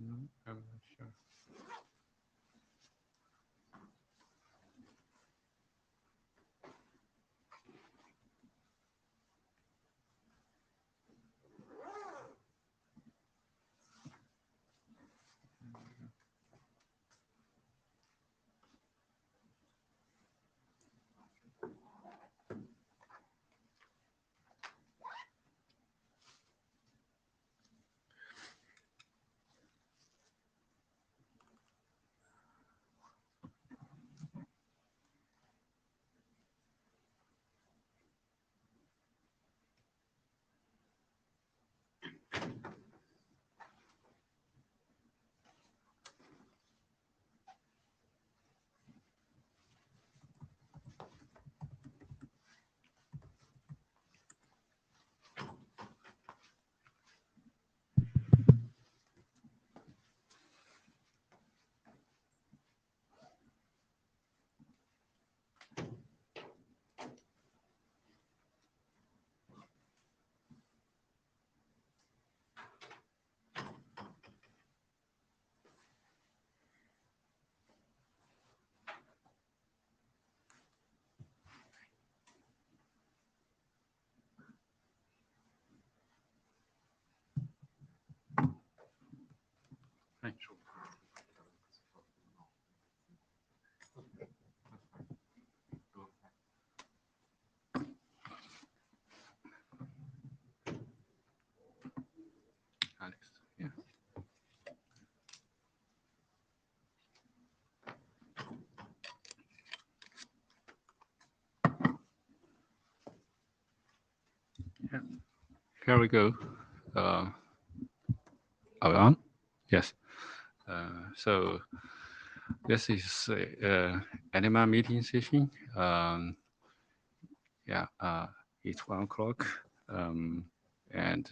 I'm not sure. Thank you. Alex, yeah. Yeah. Here we go. Are we on? Yes. So this is ANIMA meeting session. Yeah, it's 1 o'clock. And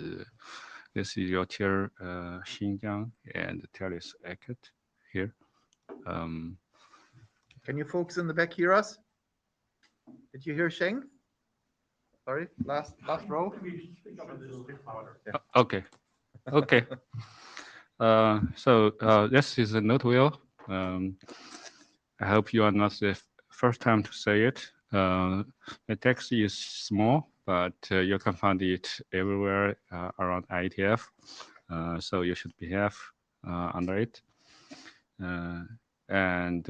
this is your chair, Xinjiang, and Terrace Eckert here. Can you folks in the back hear us? Did you hear Sheng? Sorry, last row. Yeah. Okay. Okay. So this is a note wheel. I hope you are not the first time to say it. The text is small, but you can find it everywhere around IETF. So you should behave under it. And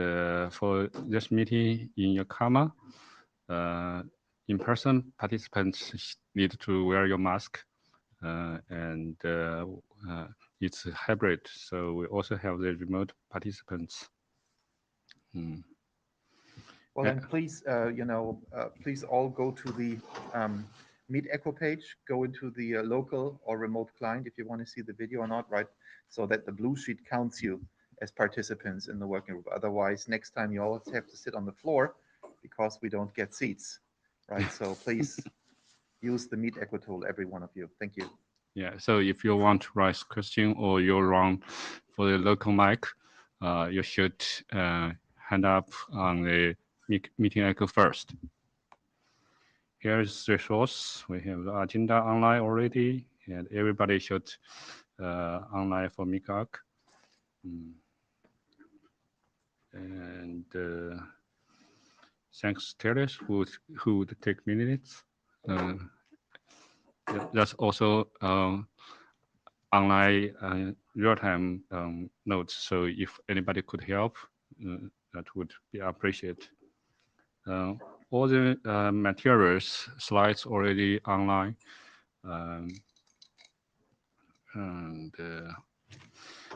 for this meeting in Yokohama, in-person participants need to wear your mask. And it's hybrid, so we also have the remote participants. Well, then please, please all go to the Meet Echo page, go into the local or remote client if you want to see the video or not, right? So that the blue sheet counts you as participants in the working group. Otherwise, next time you always have to sit on the floor because we don't get seats, right? So please use the Meet Echo tool, every one of you. Thank you. Yeah, so if you want to raise question or you're wrong for the local mic, you should hand up on the meeting echo first. Here's the source. We have the agenda online already, and everybody should online for MICAC. And thanks, Terrace, who would take minutes. That's also online real-time notes. So if anybody could help, that would be appreciated. All the materials, slides already online. And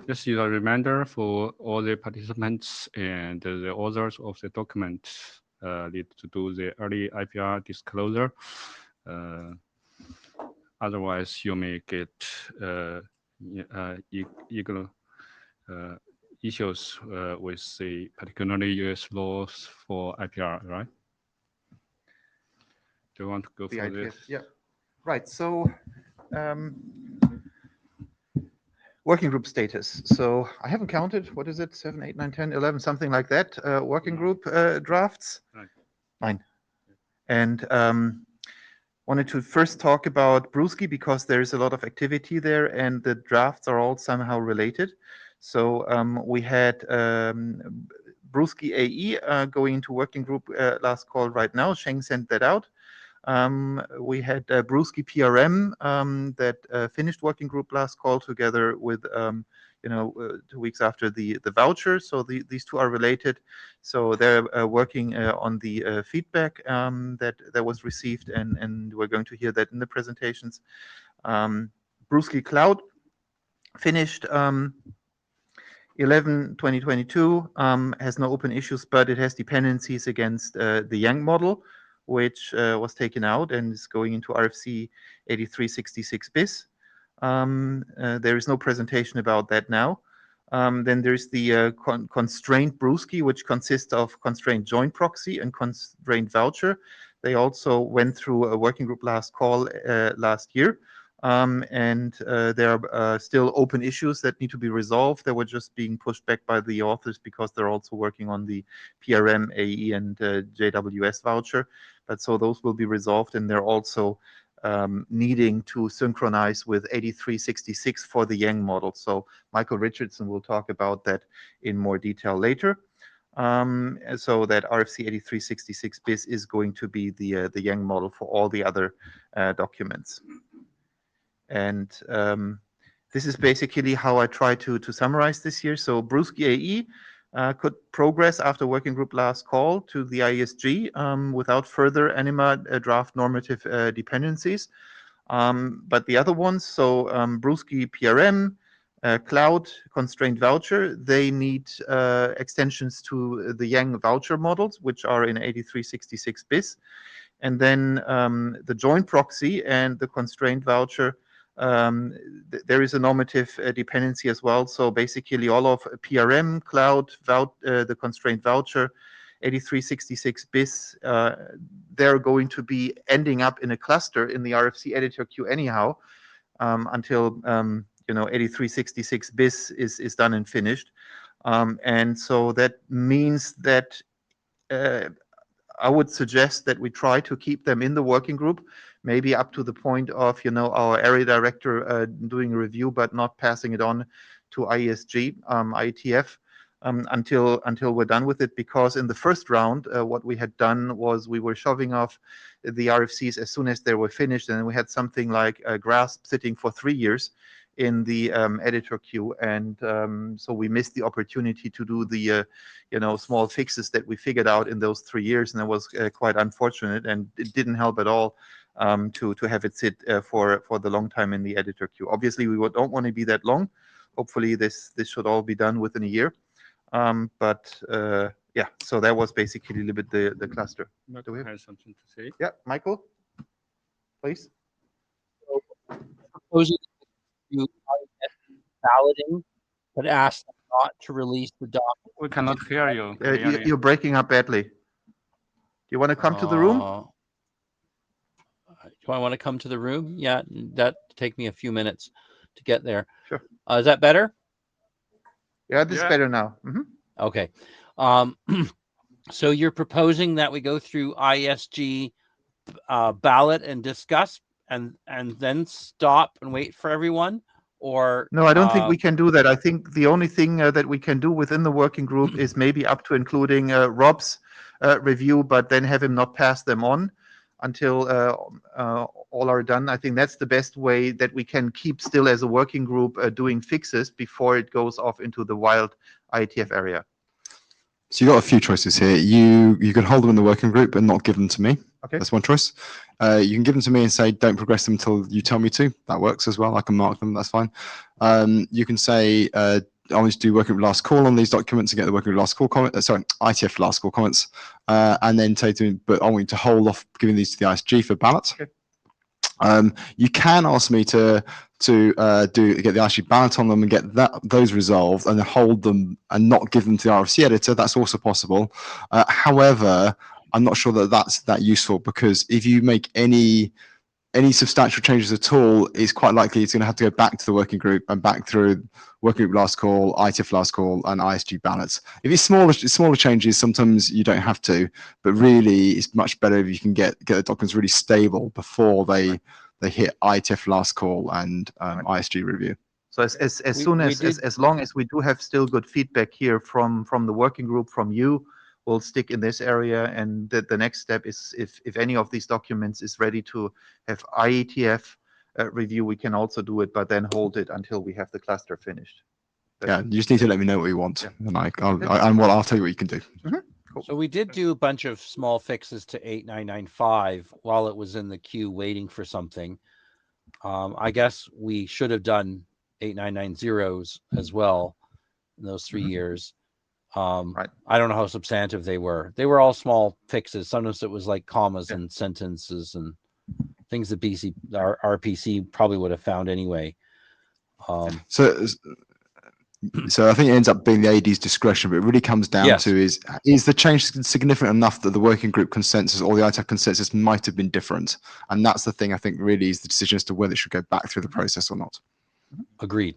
this is a reminder for all the participants and the authors of the document need to do the early IPR disclosure. Otherwise, you may get issues with the particularly US laws for IPR, right? Do you want to go The for IETF, this? yeah, right. So working group status. So I haven't counted. What is it? 7, 8, 9, 10, 11, something like that. Working group drafts. 9. And wanted to first talk about Brewski because there's a lot of activity there and the drafts are all somehow related. So we had Bruski AE going into working group last call right now. Sheng sent that out. We had Bruski PRM that finished working group last call together with 2 weeks after the voucher. So these two are related. So they're working on the feedback that was received, and we're going to hear that in the presentations. Bruski Cloud finished 11/2022, has no open issues, but it has dependencies against the Yang model, which was taken out and is going into RFC 8366 bis. There is no presentation about that now. Then there's the constraint Bruski, which consists of constraint joint proxy and constraint voucher. They also went through a working group last call last year. And there are still open issues that need to be resolved. They were just being pushed back by the authors because they're also working on the PRM, AE, and JWS voucher. But so those will be resolved, and they're also needing to synchronize with 8366 for the Yang model. So Michael Richardson will talk about that in more detail later. So that RFC 8366 bis is going to be the Yang model for all the other documents. And this is basically how I try to summarize this here. So Bruski AE could progress after working group last call to the IESG without further ANIMA draft normative dependencies. But the other ones, so Bruski PRM, Cloud, Constraint Voucher, they need extensions to the Yang voucher models, which are in 8366 bis. And then the joint proxy and the constraint voucher, there is a normative dependency as well. So basically all of PRM, Cloud, the constraint voucher, 8366 bis, they're going to be ending up in a cluster in the RFC editor queue anyhow, until 8366 bis is done and finished. And so that means that I would suggest that we try to keep them in the working group, maybe up to the point of, our area director doing a review, but not passing it on to IESG, IETF, until we're done with it. Because in the first round, what we had done was we were shoving off the RFCs as soon as they were finished, and we had something like a GRASP sitting for 3 years in the editor queue, and so we missed the opportunity to do the small fixes that we figured out in those 3 years, and that was quite unfortunate, and it didn't help at all to have it sit for the long time in the editor queue. Obviously, we don't want to be that long. Hopefully, this should all be done within a year. But yeah, so that was basically a little bit the cluster. Do we have something to say? Yeah, Michael, please. Proposing to balloting, but ask them not to release the document. We cannot hear you. You're breaking up badly. Do you want to come to the room? Do I want to come to the room? Yeah, that take me a few minutes to get there. Sure. Is that better? Yeah, this is better now. Mm-hmm. Okay. So you're proposing that we go through IESG ballot and discuss and then stop and wait for everyone? Or no, I don't think we can do that. I think the only thing that we can do within the working group is maybe up to including Rob's review, but then have him not pass them on until all are done. I think that's the best way that we can keep still as a working group doing fixes before it goes off into the wild IETF area. So you've got a few choices here. You can hold them in the working group and not give them to me. Okay. That's one choice. You can give them to me and say, don't progress them until you tell me to. That works as well. I can mark them. That's fine. You can say, I want to do working group last call on these documents and get the working group last call comment. IETF last call comments. And then say to me, but I want you to hold off giving these to the ISG for ballot. Okay. You can ask me to get the ISG ballot on them and get those resolved and hold them and not give them to the RFC editor. That's also possible. However, I'm not sure that that's that useful, because if you make any substantial changes at all, it's quite likely it's going to have to go back to the working group and back through working group last call, IETF last call, and ISG ballots. If it's smaller changes, sometimes you don't have to, but really it's much better if you can get the documents really stable before they hit IETF last call and ISG review. So as We- soon we as, did- as long as we do have still good feedback here from the working group, from you, we'll stick in this area. And the next step is if any of these documents is ready to have IETF review, we can also do it, but then hold it until we have the cluster finished. Yeah, you just need to let me know what you want, Yeah. and I'll tell you what you can do. Cool. So we did do a bunch of small fixes to 8995 while it was in the queue waiting for something. I guess we should have done 8990s as well in those 3 years. Right. I don't know how substantive they were. They were all small fixes. Sometimes it was like commas Yeah. and sentences and things that our RPC probably would have found anyway. So I think it ends up being the AD's discretion, but it really comes down Yes. to is the change significant enough that the working group consensus or the IETF consensus might have been different? And that's the thing I think really is the decision as to whether it should go back through the process or not. Agreed.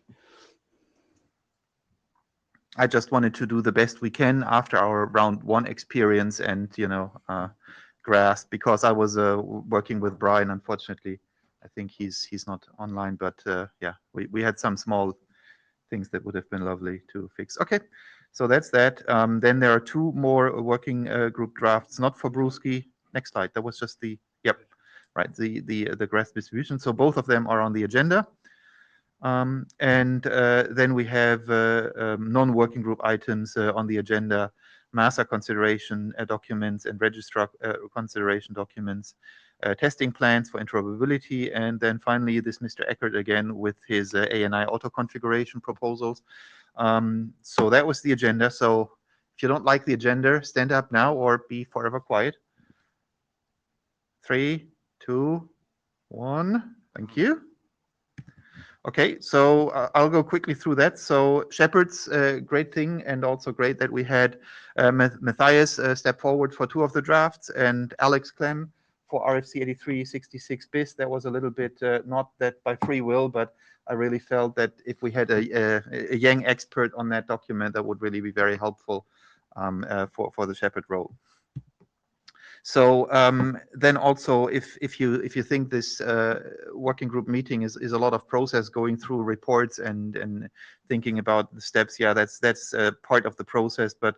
I just wanted to do the best we can after our round 1 experience and, grasp, because I was working with Brian. Unfortunately, I think he's not online, but yeah, we had some small things that would have been lovely to fix. Okay, so that's that. Then there are 2 more working group drafts, not for Brewski. Next slide. That was just the the graph distribution. So both of them are on the agenda. And then we have non-working group items on the agenda: master consideration documents and registrar consideration documents, testing plans for interoperability, and then finally this Mr. Eckert again with his ANI auto configuration proposals. So that was the agenda. So if you don't like the agenda, stand up now or be forever quiet. 3, 2, 1. Thank you. Okay, so I'll go quickly through that. So Shepard's great thing, and also great that we had Matthias step forward for 2 of the drafts, and Alex Clem for RFC 8366 BIS. That was a little bit not that by free will, but I really felt that if we had a young expert on that document, that would really be very helpful for the Shepard role. So then also, if you think this working group meeting is a lot of process, going through reports and thinking about the steps, yeah, that's part of the process. But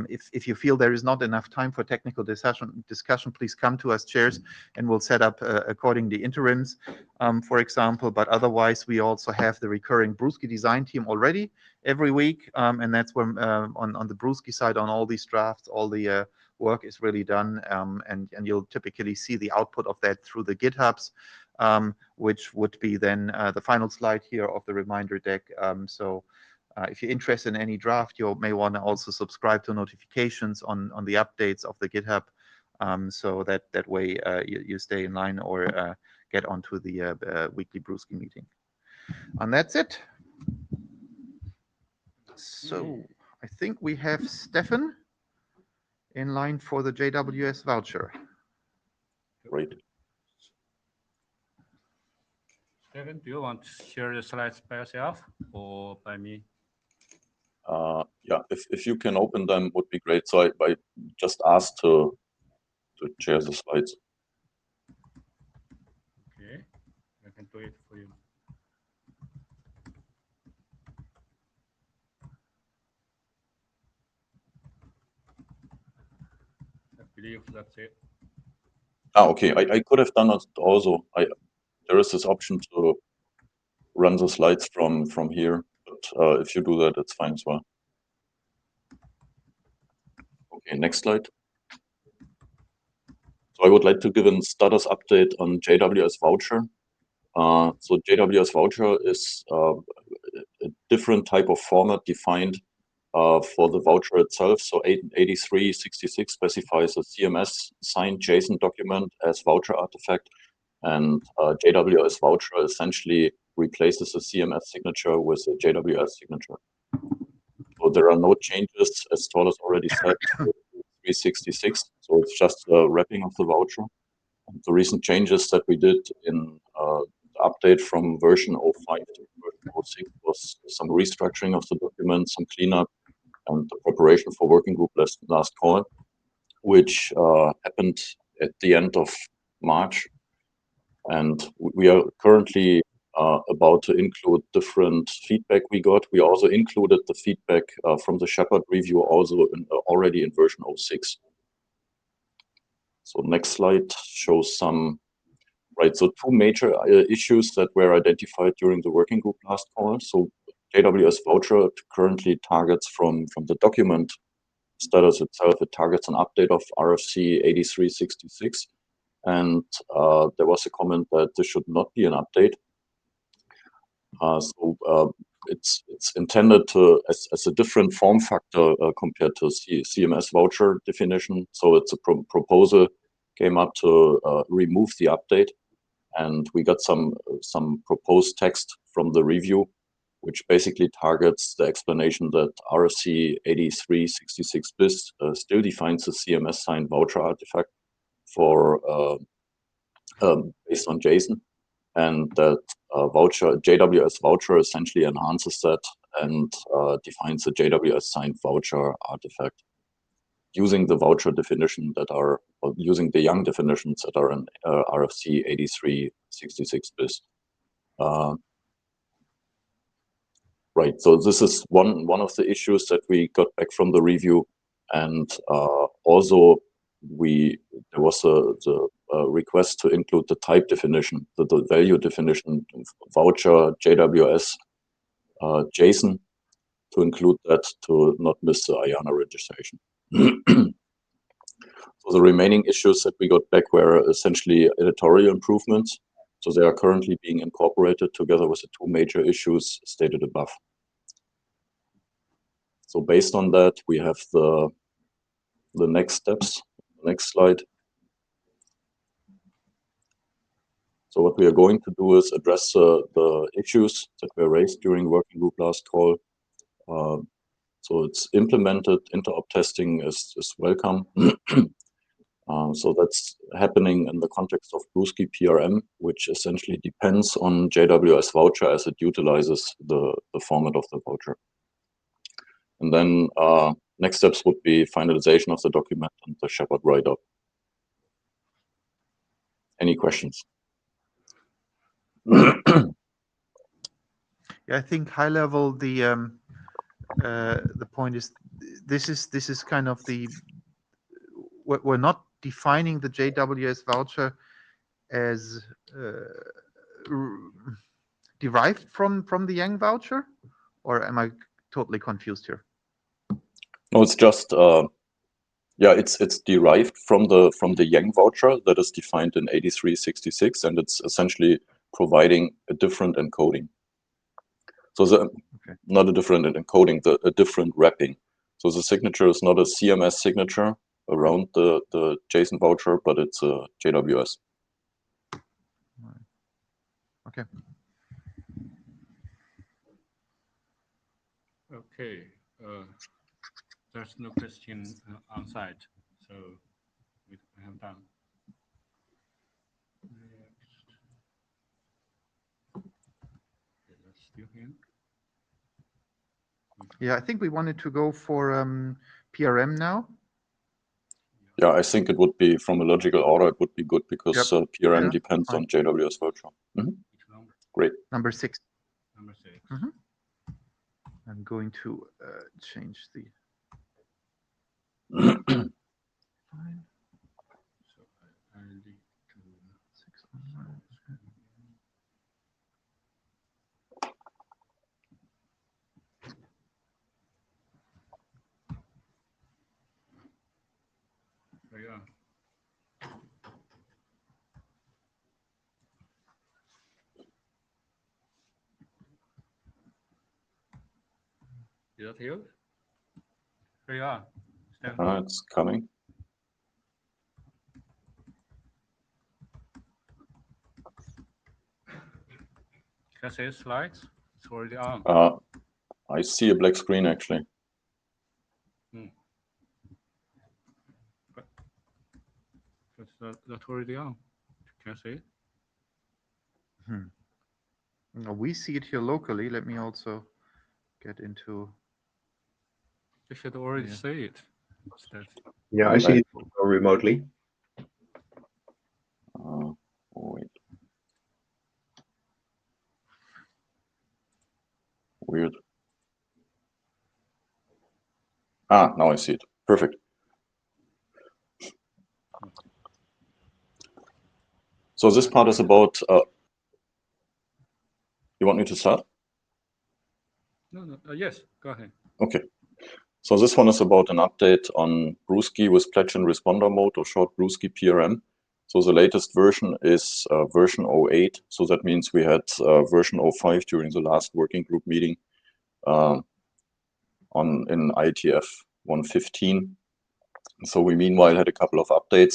if you feel there is not enough time for technical discussion, please come to us chairs, and we'll set up accordingly interims, for example. But otherwise, we also have the recurring Brewski design team already every week, and that's when on the Brewski side, on all these drafts, all the work is really done, and you'll typically see the output of that through the GitHubs, which would be then the final slide here of the reminder deck. So if you're interested in any draft, you may want to also subscribe to notifications on the updates of the GitHub, so that way you stay in line or get onto the weekly Brewski meeting. And that's it. So I think we have Stefan in line for the JWS voucher. Great. Stephen, do you want to share the slides by yourself or by me? Yeah, if you can open them, would be great. So I just asked to share the slides. Okay, I can do it for you. I believe that's it. Okay, I could have done it also. There is this option to run the slides from here, but if you do that, it's fine as well. Okay, next slide. So I would like to give a status update on JWS voucher. So JWS voucher is a different type of format defined for the voucher itself. So 8366 specifies a CMS signed JSON document as voucher artifact, and JWS voucher essentially replaces the CMS signature with a JWS signature. So there are no changes, as Thomas already said, to 366. So it's just a wrapping of the voucher. And the recent changes that we did in the update from version 05 to version 06 was some restructuring of the document, some cleanup, and the preparation for working group last call, which happened at the end of March. And we are currently about to include different feedback we got. We also included the feedback from the Shepherd review also already in version 06. So next slide shows some, right, so two major issues that were identified during the working group last call. So JWS voucher currently targets from the document status itself, it targets an update of RFC 8366. And there was a comment that this should not be an update. It's intended to as a different form factor compared to CMS voucher definition. So it's a proposal came up to remove the update, and we got some proposed text from the review, which basically targets the explanation that RFC 8366 bis still defines the CMS signed voucher artifact for based on JSON. And that JWS voucher essentially enhances that and defines the JWS signed voucher artifact using the voucher definition that are, or using the young definitions that are in RFC 8366 bis. Right, so this is one of the issues that we got back from the review, and also there was the request to include the type definition, the value definition, voucher, JWS, JSON, to include that to not miss the IANA registration. So the remaining issues that we got back were essentially editorial improvements. So they are currently being incorporated together with the two major issues stated above. So based on that, we have the next steps. Next slide. So what we are going to do is address the issues that were raised during working group last call. So it's implemented, interop testing is welcome. So that's happening in the context of Brewski PRM, which essentially depends on JWS voucher as it utilizes the format of the voucher. And then next steps would be finalization of the document and the Shepherd write-up. Any questions? Yeah, I think high level the point is this is kind of we're not defining the JWS voucher as derived from the Yang voucher, or am I totally confused here? No, it's just yeah, it's derived from the Yang voucher that is defined in 8366, and it's essentially providing a different encoding. So not a different encoding, a different wrapping. So the signature is not a CMS signature around the JSON voucher, but it's a JWS. Okay. Okay. There's no question on site, so we have done. Okay, that's still here. Yeah, I think we wanted to go for PRM now. Yeah, I think it would be, from a logical order, it would be good because PRM depends fine. on JWS voucher. Great. Number 6. Number 6. I'm going to change the. Fine. So I need to 6 online. There you are. Is that here? There you are. It's coming. Can I say slides? It's already on. I see a black screen actually. But that's already on. Can I see it? We see it here locally. Let me also get into. You should already see it. Yeah, I see it remotely. Wait. Now I see it. Perfect. So this part is about, you want me to start? No, yes, go ahead. Okay. So this one is about an update on Brewski with pledge and responder mode, or short Brewski PRM. So the latest version is version 08. So that means we had version 05 during the last working group meeting in IETF 115. So we meanwhile had a couple of updates,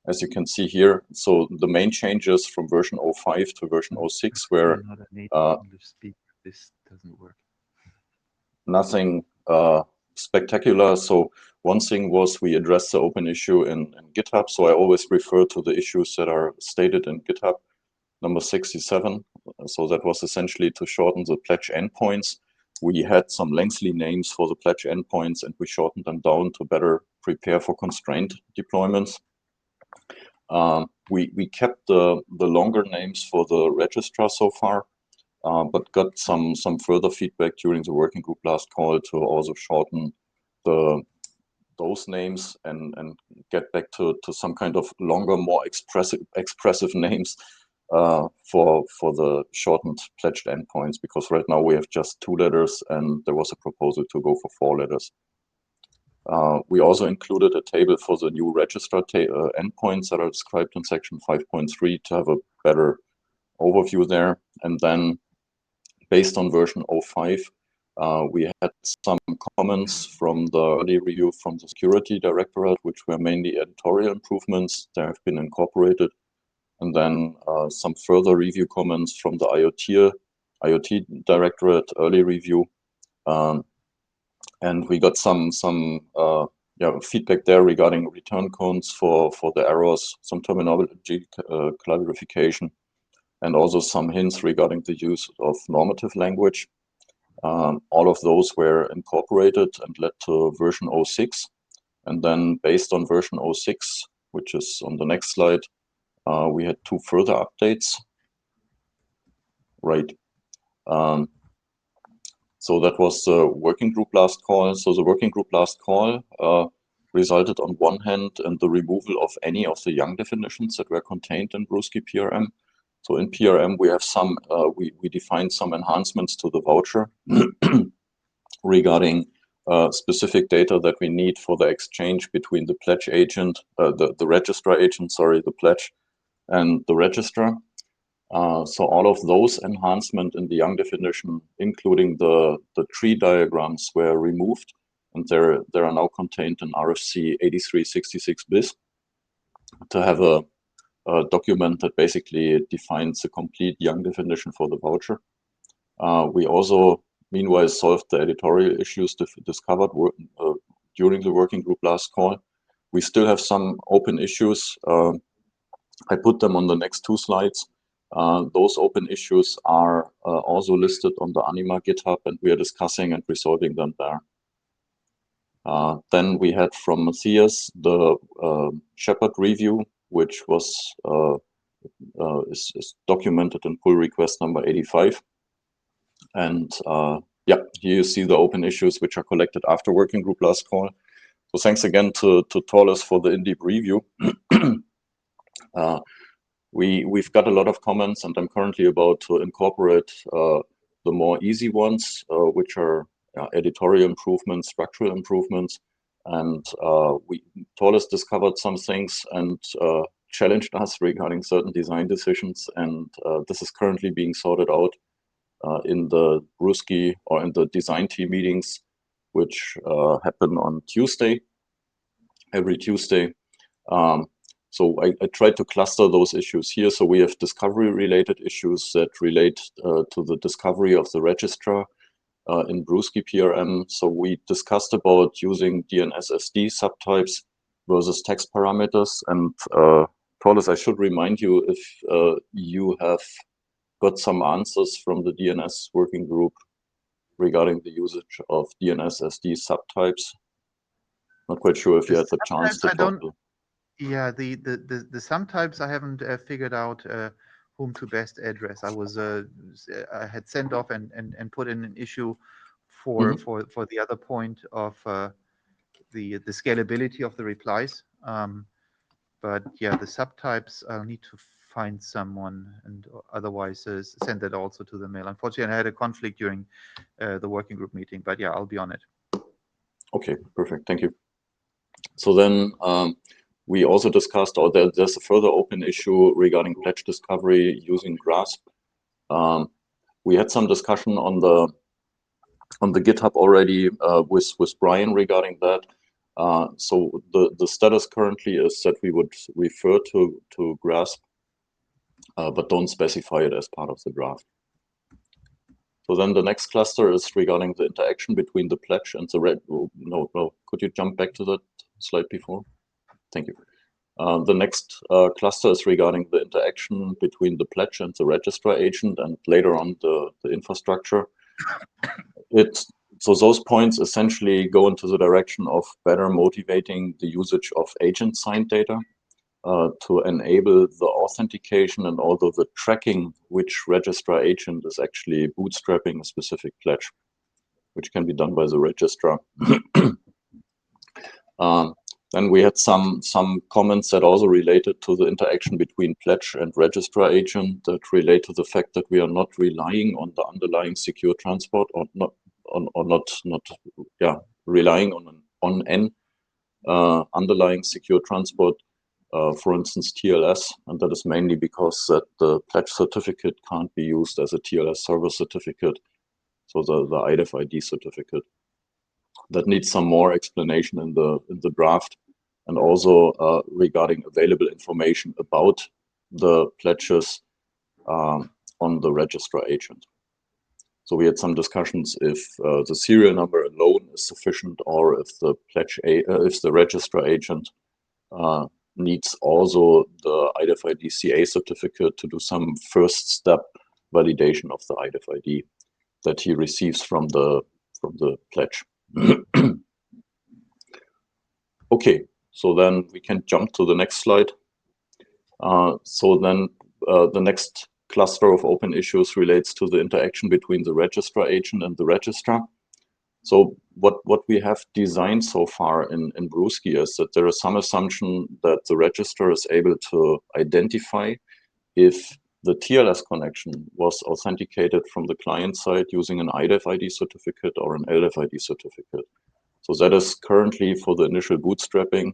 as you can see here. So the main changes from version 05 to version 06 were English speaker. This doesn't work. nothing spectacular. So one thing was we addressed the open issue in GitHub. So I always refer to the issues that are stated in GitHub, number 67. So that was essentially to shorten the pledge endpoints. We had some lengthy names for the pledge endpoints, and we shortened them down to better prepare for constrained deployments. We kept the longer names for the registrar so far, but got some further feedback during the working group last call to also shorten those names and get back to some kind of longer, more expressive names for the shortened pledged endpoints, because right now we have just 2 letters and there was a proposal to go for 4 letters. We also included a table for the new registrar endpoints that are described in section 5.3 to have a better overview there. And then based on version 05, we had some comments from the early review from the security directorate, which were mainly editorial improvements that have been incorporated. And then some further review comments from the IoT directorate early review. And we got some feedback there regarding return codes for the errors, some terminology clarification, and also some hints regarding the use of normative language. All of those were incorporated and led to version 06. And then based on version 06, which is on the next slide, we had 2 further updates. Right. So that was the working group last call. So the working group last call resulted on one hand in the removal of any of the Young definitions that were contained in Brewski PRM. So in PRM, we have some, we defined some enhancements to the voucher regarding specific data that we need for the exchange between the pledge agent, the registrar agent, sorry, the pledge, and the registrar. So all of those enhancements in the Young definition, including the tree diagrams, were removed, and they are now contained in RFC 8366 bis to have a document that basically defines the complete Young definition for the voucher. We also, meanwhile, solved the editorial issues discovered during the working group last call. We still have some open issues. I put them on the next 2 slides. Those open issues are also listed on the Anima GitHub, and we are discussing and resolving them there. Then we had from Matthias the Shepherd review, which was is documented in pull request number 85. And yeah, here you see the open issues which are collected after working group last call. So thanks again to Torles for the in-deep review. We've got a lot of comments, and I'm currently about to incorporate the more easy ones, which are editorial improvements, structural improvements. And Torles discovered some things and challenged us regarding certain design decisions. And this is currently being sorted out in the Brewski or in the design team meetings, which happen on Tuesday, every Tuesday. So I tried to cluster those issues here. So we have discovery-related issues that relate to the discovery of the registrar in Brewski PRM. So we discussed about using DNS-SD subtypes versus text parameters. And Torles, I should remind you if you have got some answers from the DNS working group regarding the usage of DNS-SD subtypes. Not quite sure if you had the chance to talk to. Yeah, the sometimes I haven't figured out whom to best address. I had sent off and put in an issue for the other point of the scalability of the replies. But yeah, the subtypes, I'll need to find someone, and otherwise send that also to the mail. Unfortunately, I had a conflict during the working group meeting, but yeah, I'll be on it. Okay, perfect. Thank you. So then we also discussed, or there's a further open issue regarding pledge discovery using GRASP. We had some discussion on the GitHub already with Brian regarding that. So the status currently is that we would refer to GRASP, but don't specify it as part of the draft. So then the next cluster is regarding the interaction between the pledge and the no, could you jump back to that slide before? Thank you. The next cluster is regarding the interaction between the pledge and the registrar agent, and later on the infrastructure. So those points essentially go into the direction of better motivating the usage of agent signed data to enable the authentication and also the tracking which registrar agent is actually bootstrapping a specific pledge, which can be done by the registrar. Then we had some comments that also related to the interaction between pledge and registrar agent that relate to the fact that we are not relying on the underlying secure transport, or not relying on an underlying secure transport, for instance TLS, and that is mainly because that the pledge certificate can't be used as a TLS server certificate, so the IDEF ID certificate. That needs some more explanation in the draft, and also regarding available information about the pledges on the registrar agent. So we had some discussions if the serial number alone is sufficient, or if the pledge, if the registrar agent needs also the IDEF ID CA certificate to do some first step validation of the IDEF ID that he receives from the pledge. Okay, so then we can jump to the next slide. So then the next cluster of open issues relates to the interaction between the registrar agent and the registrar. So what we have designed so far in Brewski is that there is some assumption that the registrar is able to identify if the TLS connection was authenticated from the client side using an IDEF ID certificate or an LDEF ID certificate. So that is currently, for the initial bootstrapping,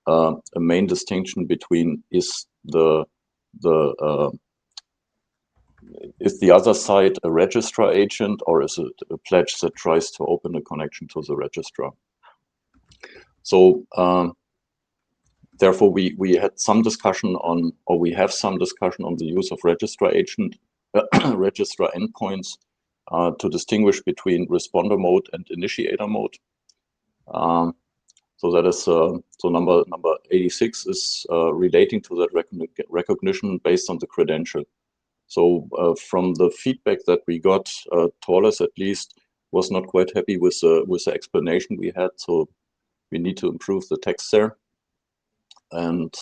a main distinction between is the other side a registrar agent, or is it a pledge that tries to open a connection to the registrar? So therefore, we had some discussion on, or we have some discussion on the use of registrar agent, registrar endpoints to distinguish between responder mode and initiator mode. So that is so number 86 is relating to that recognition based on the credential. So from the feedback that we got, Torles at least was not quite happy with the explanation we had. So we need to improve the text there, and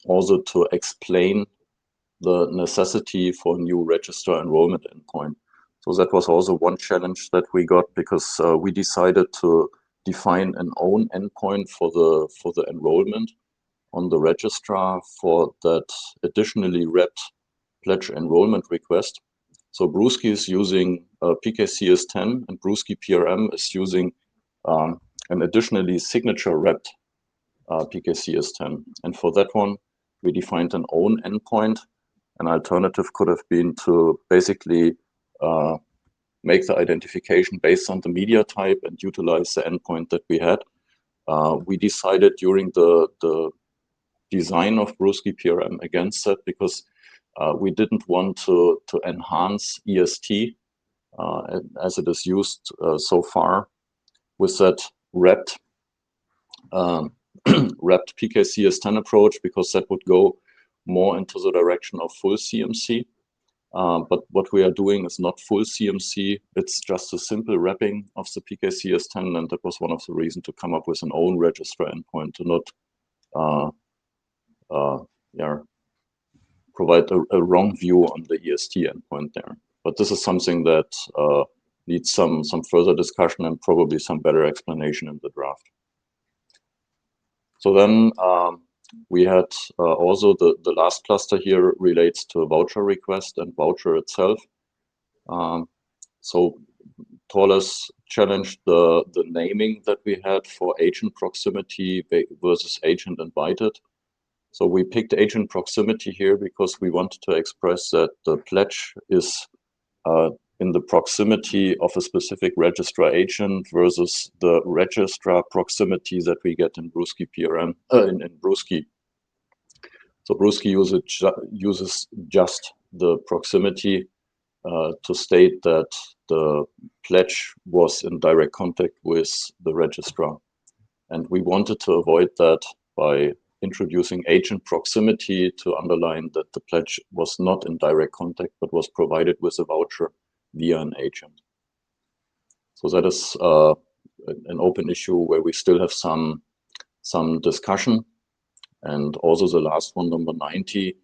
also to explain the necessity for new registrar enrollment endpoint. So that was also one challenge that we got, because we decided to define an own endpoint for the enrollment on the registrar for that additionally wrapped pledge enrollment request. So Brewski is using PKCS10, and Brewski PRM is using an additionally signature wrapped PKCS10. And for that one, we defined an own endpoint. An alternative could have been to basically make the identification based on the media type and utilize the endpoint that we had. We decided during the design of Brewski PRM against that, because we didn't want to enhance EST as it is used so far with that wrapped PKCS10 approach, because that would go more into the direction of full CMC. But what we are doing is not full CMC, it's just a simple wrapping of the PKCS10, and that was one of the reasons to come up with an own registrar endpoint, to not provide a wrong view on the EST endpoint there. But this is something that needs some further discussion and probably some better explanation in the draft. So then we had also the last cluster here relates to a voucher request and voucher itself. So Torles challenged the naming that we had for agent proximity versus agent invited. So we picked agent proximity here because we wanted to express that the pledge is in the proximity of a specific registrar agent versus the registrar proximity that we get in Brusky PRM, in Brusky. So Brusky uses just the proximity to state that the pledge was in direct contact with the registrar. And we wanted to avoid that by introducing agent proximity to underline that the pledge was not in direct contact, but was provided with a voucher via an agent. So that is an open issue where we still have some discussion. And also the last one, number 90,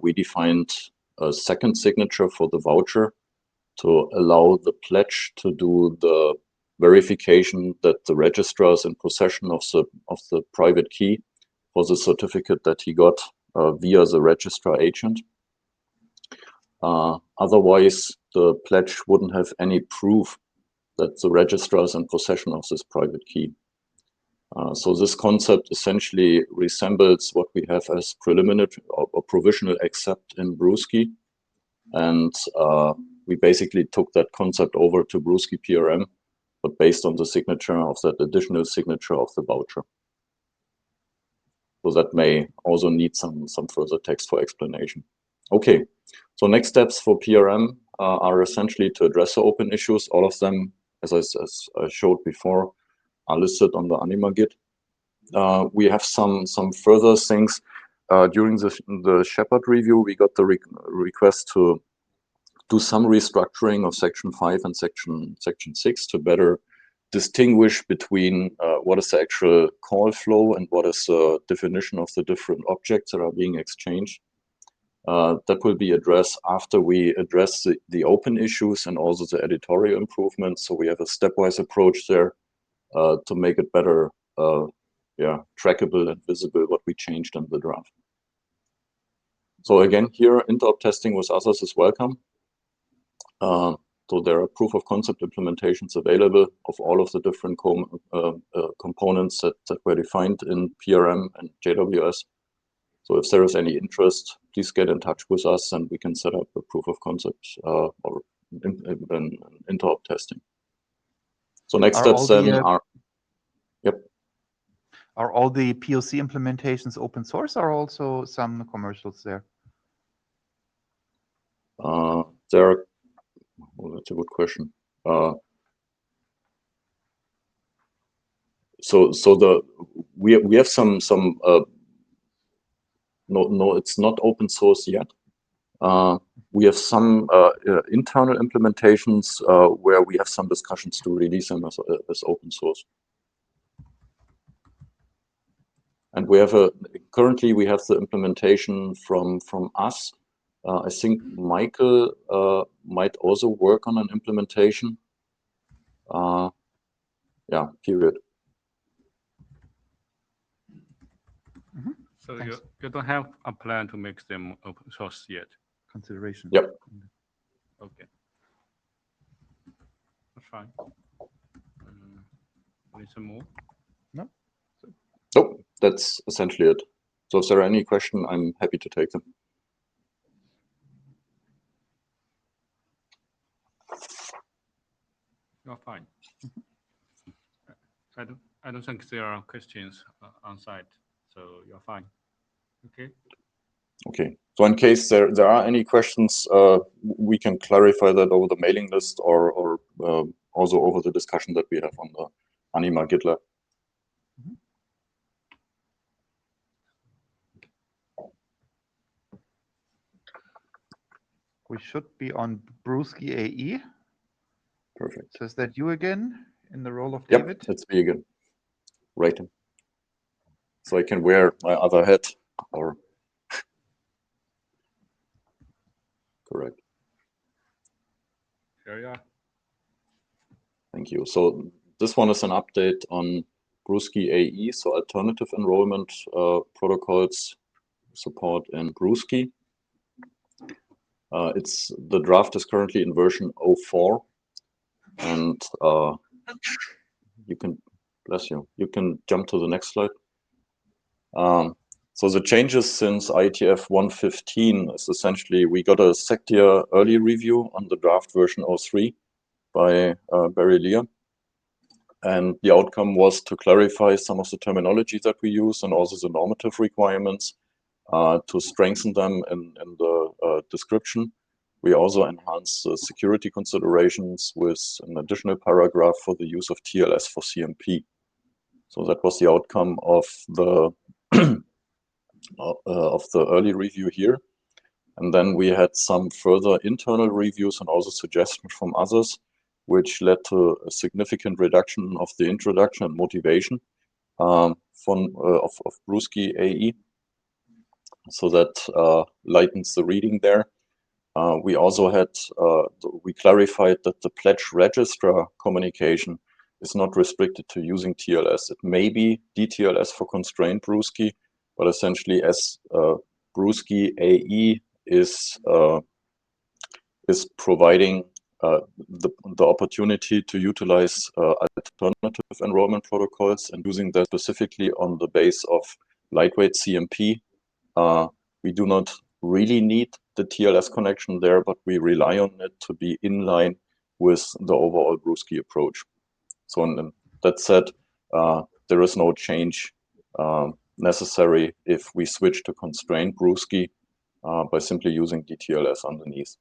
we defined a second signature for the voucher to allow the pledge to do the verification that the registrar is in possession of the private key for the certificate that he got via the registrar agent. Otherwise, the pledge wouldn't have any proof that the registrar is in possession of this private key. So this concept essentially resembles what we have as preliminary or provisional accept in Brusky. And we basically took that concept over to Brusky PRM, but based on the signature of that additional signature of the voucher. So that may also need some further text for explanation. Okay, so next steps for PRM are essentially to address the open issues. All of them, as I showed before, are listed on the Anima Git. We have some further things. During the Shepherd review, we got the request to do some restructuring of section 5 and section 6 to better distinguish between what is the actual call flow and what is the definition of the different objects that are being exchanged. That will be addressed after we address the open issues and also the editorial improvements. So we have a stepwise approach there to make it better, trackable and visible what we changed in the draft. So again, here interop testing with others is welcome. So there are proof of concept implementations available of all of the different components that were defined in PRM and JWS. So if there is any interest, please get in touch with us and we can set up a proof of concept or an interop testing. So next steps then are, Are all the POC implementations open source or also some commercials there? There are, well, that's a good question. We have some no, it's not open source yet. We have some internal implementations where we have some discussions to release them as open source. And we have currently we have the implementation from us. I think Michael might also work on an implementation. Yeah, period. Mm-hmm. So you don't have a plan to make them open source yet? Consideration. Yep. Okay. That's fine. Need some more? No. Nope, that's essentially it. So if there are any questions, I'm happy to take them. You're fine. I don't think there are questions on site, so you're fine. Okay. Okay. So in case there are any questions, we can clarify that over the mailing list or also over the discussion that we have on the Anima GitLab. We should be on Brusky AE. Perfect. So is that you again in the role of David? Yep, it's me again. Right. So I can wear my other hat or correct. Here you are. Thank you. So this one is an update on Brusky AE, so alternative enrollment protocols support in Brusky. The draft is currently in version 04, and you can, bless you, you can jump to the next slide. So the changes since IETF115 is essentially we got a sector early review on the draft version 03 by Barry Lear. And the outcome was to clarify some of the terminology that we use and also the normative requirements to strengthen them in the description. We also enhanced the security considerations with an additional paragraph for the use of TLS for CMP. So that was the outcome of the early review here. And then we had some further internal reviews and also suggestions from others, which led to a significant reduction of the introduction and motivation of Brusky AE. So that lightens the reading there. We also had, we clarified that the pledge registrar communication is not restricted to using TLS. It may be DTLS for constrained Brusky, but essentially as Brusky AE is providing the opportunity to utilize alternative enrollment protocols and using that specifically on the base of lightweight CMP. We do not really need the TLS connection there, but we rely on it to be in line with the overall Brusky approach. So in that said, there is no change necessary if we switch to constrained Brusky by simply using DTLS underneath.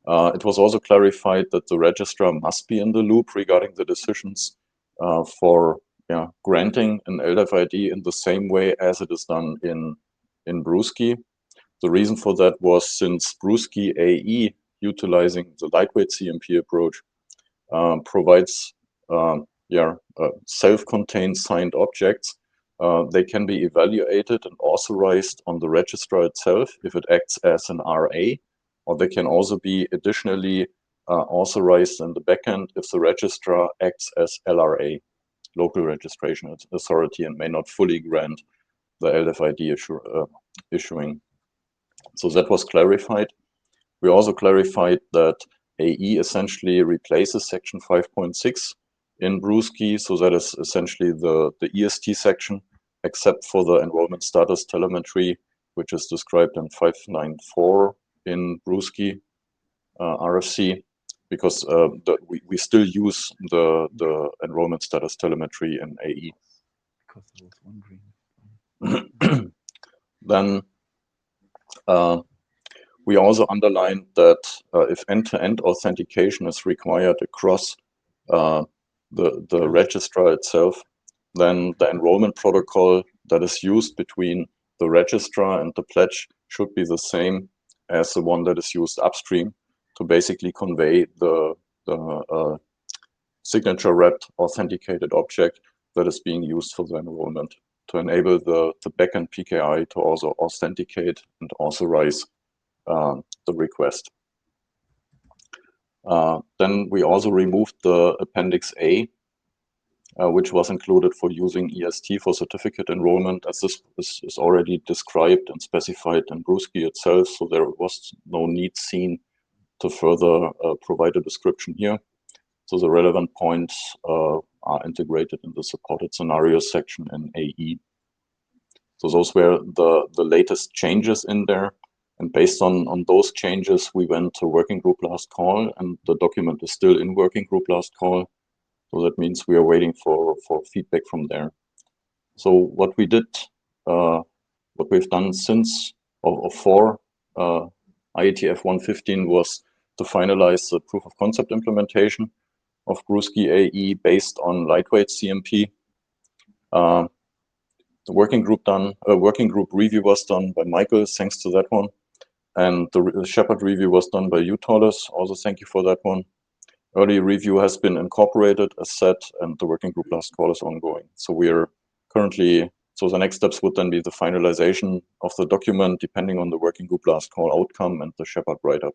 It was also clarified that the registrar must be in the loop regarding the decisions for granting an LFID in the same way as it is done in Brusky. The reason for that was since Brusky AE, utilizing the lightweight CMP approach, provides self-contained signed objects. They can be evaluated and authorized on the registrar itself if it acts as an RA, or they can also be additionally authorized in the backend if the registrar acts as LRA, local registration authority, and may not fully grant the LFID issuing. So that was clarified. We also clarified that AE essentially replaces section 5.6 in Brusky, so that is essentially the EST section, except for the enrollment status telemetry, which is described in 594 in Brusky RFC, because we still use the enrollment status telemetry in AE. Because I was wondering. Then we also underlined that if end-to-end authentication is required across the registrar itself, then the enrollment protocol that is used between the registrar and the pledge should be the same as the one that is used upstream to basically convey the signature wrapped authenticated object that is being used for the enrollment to enable the backend PKI to also authenticate and authorize the request. Then we also removed the Appendix A, which was included for using EST for certificate enrollment, as this is already described and specified in Brusky itself, so there was no need seen to further provide a description here. So the relevant points are integrated in the supported scenarios section in AE. So those were the latest changes in there. And based on those changes, we went to working group last call, and the document is still in working group last call. So that means we are waiting for feedback from there. So what we did, what we've done since for IETF115 was to finalize the proof of concept implementation of Brusky AE based on lightweight CMP. The working group review was done by Michael, thanks to that one. And the Shepherd review was done by you, Thomas. Also, thank you for that one. Early review has been incorporated as said, and the working group last call is ongoing. So we are currently, so the next steps would then be the finalization of the document, depending on the working group last call outcome and the Shepherd write-up.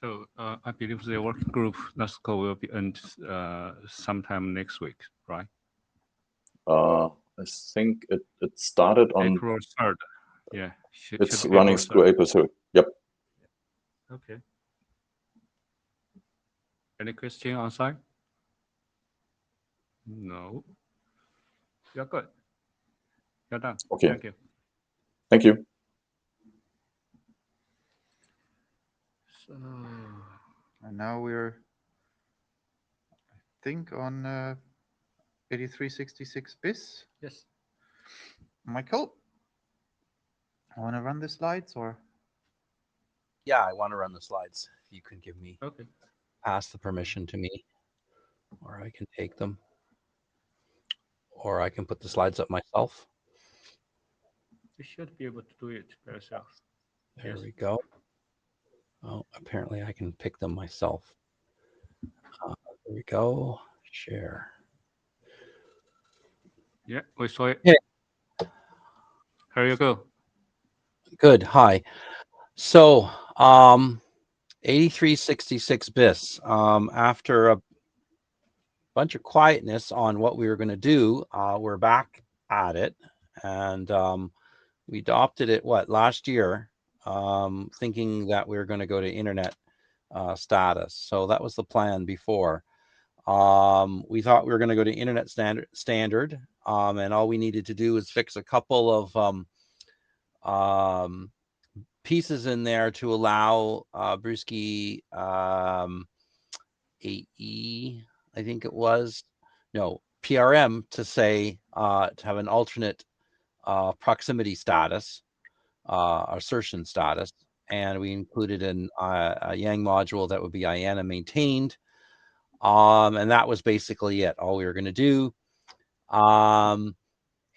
So I believe the working group NASCO will be end sometime next week, right? I think it started on. April 3rd. Yeah. It's should be running April through 3rd. April 3rd. Yep. Okay. Any question on site? No. You're good. You're done. Okay. Thank you. Thank you. So, And now we're, I think, on 8366 BIS. yes. Michael, I want to run the slides or? Yeah, I want to run the slides. If you can give me, Okay. pass the permission to me, or I can take them, or I can put the slides up myself. You should be able to do it by yourself. There Yes. we go. Oh, apparently I can pick them myself. There we go. Share. Yeah, we saw it. Yeah. Here you go. Good. Hi. So, 8366 BIS. After a bunch of quietness on what we were going to do, we're back at it, and we adopted it last year, thinking that we were going to go to internet status. So that was the plan before. We thought we were going to go to internet standard, and all we needed to do was fix a couple of pieces in there to allow Brewski AE, I think it was, no, PRM to say to have an alternate proximity status, assertion status, and we included a Yang module that would be IANA maintained. And that was basically it, all we were going to do.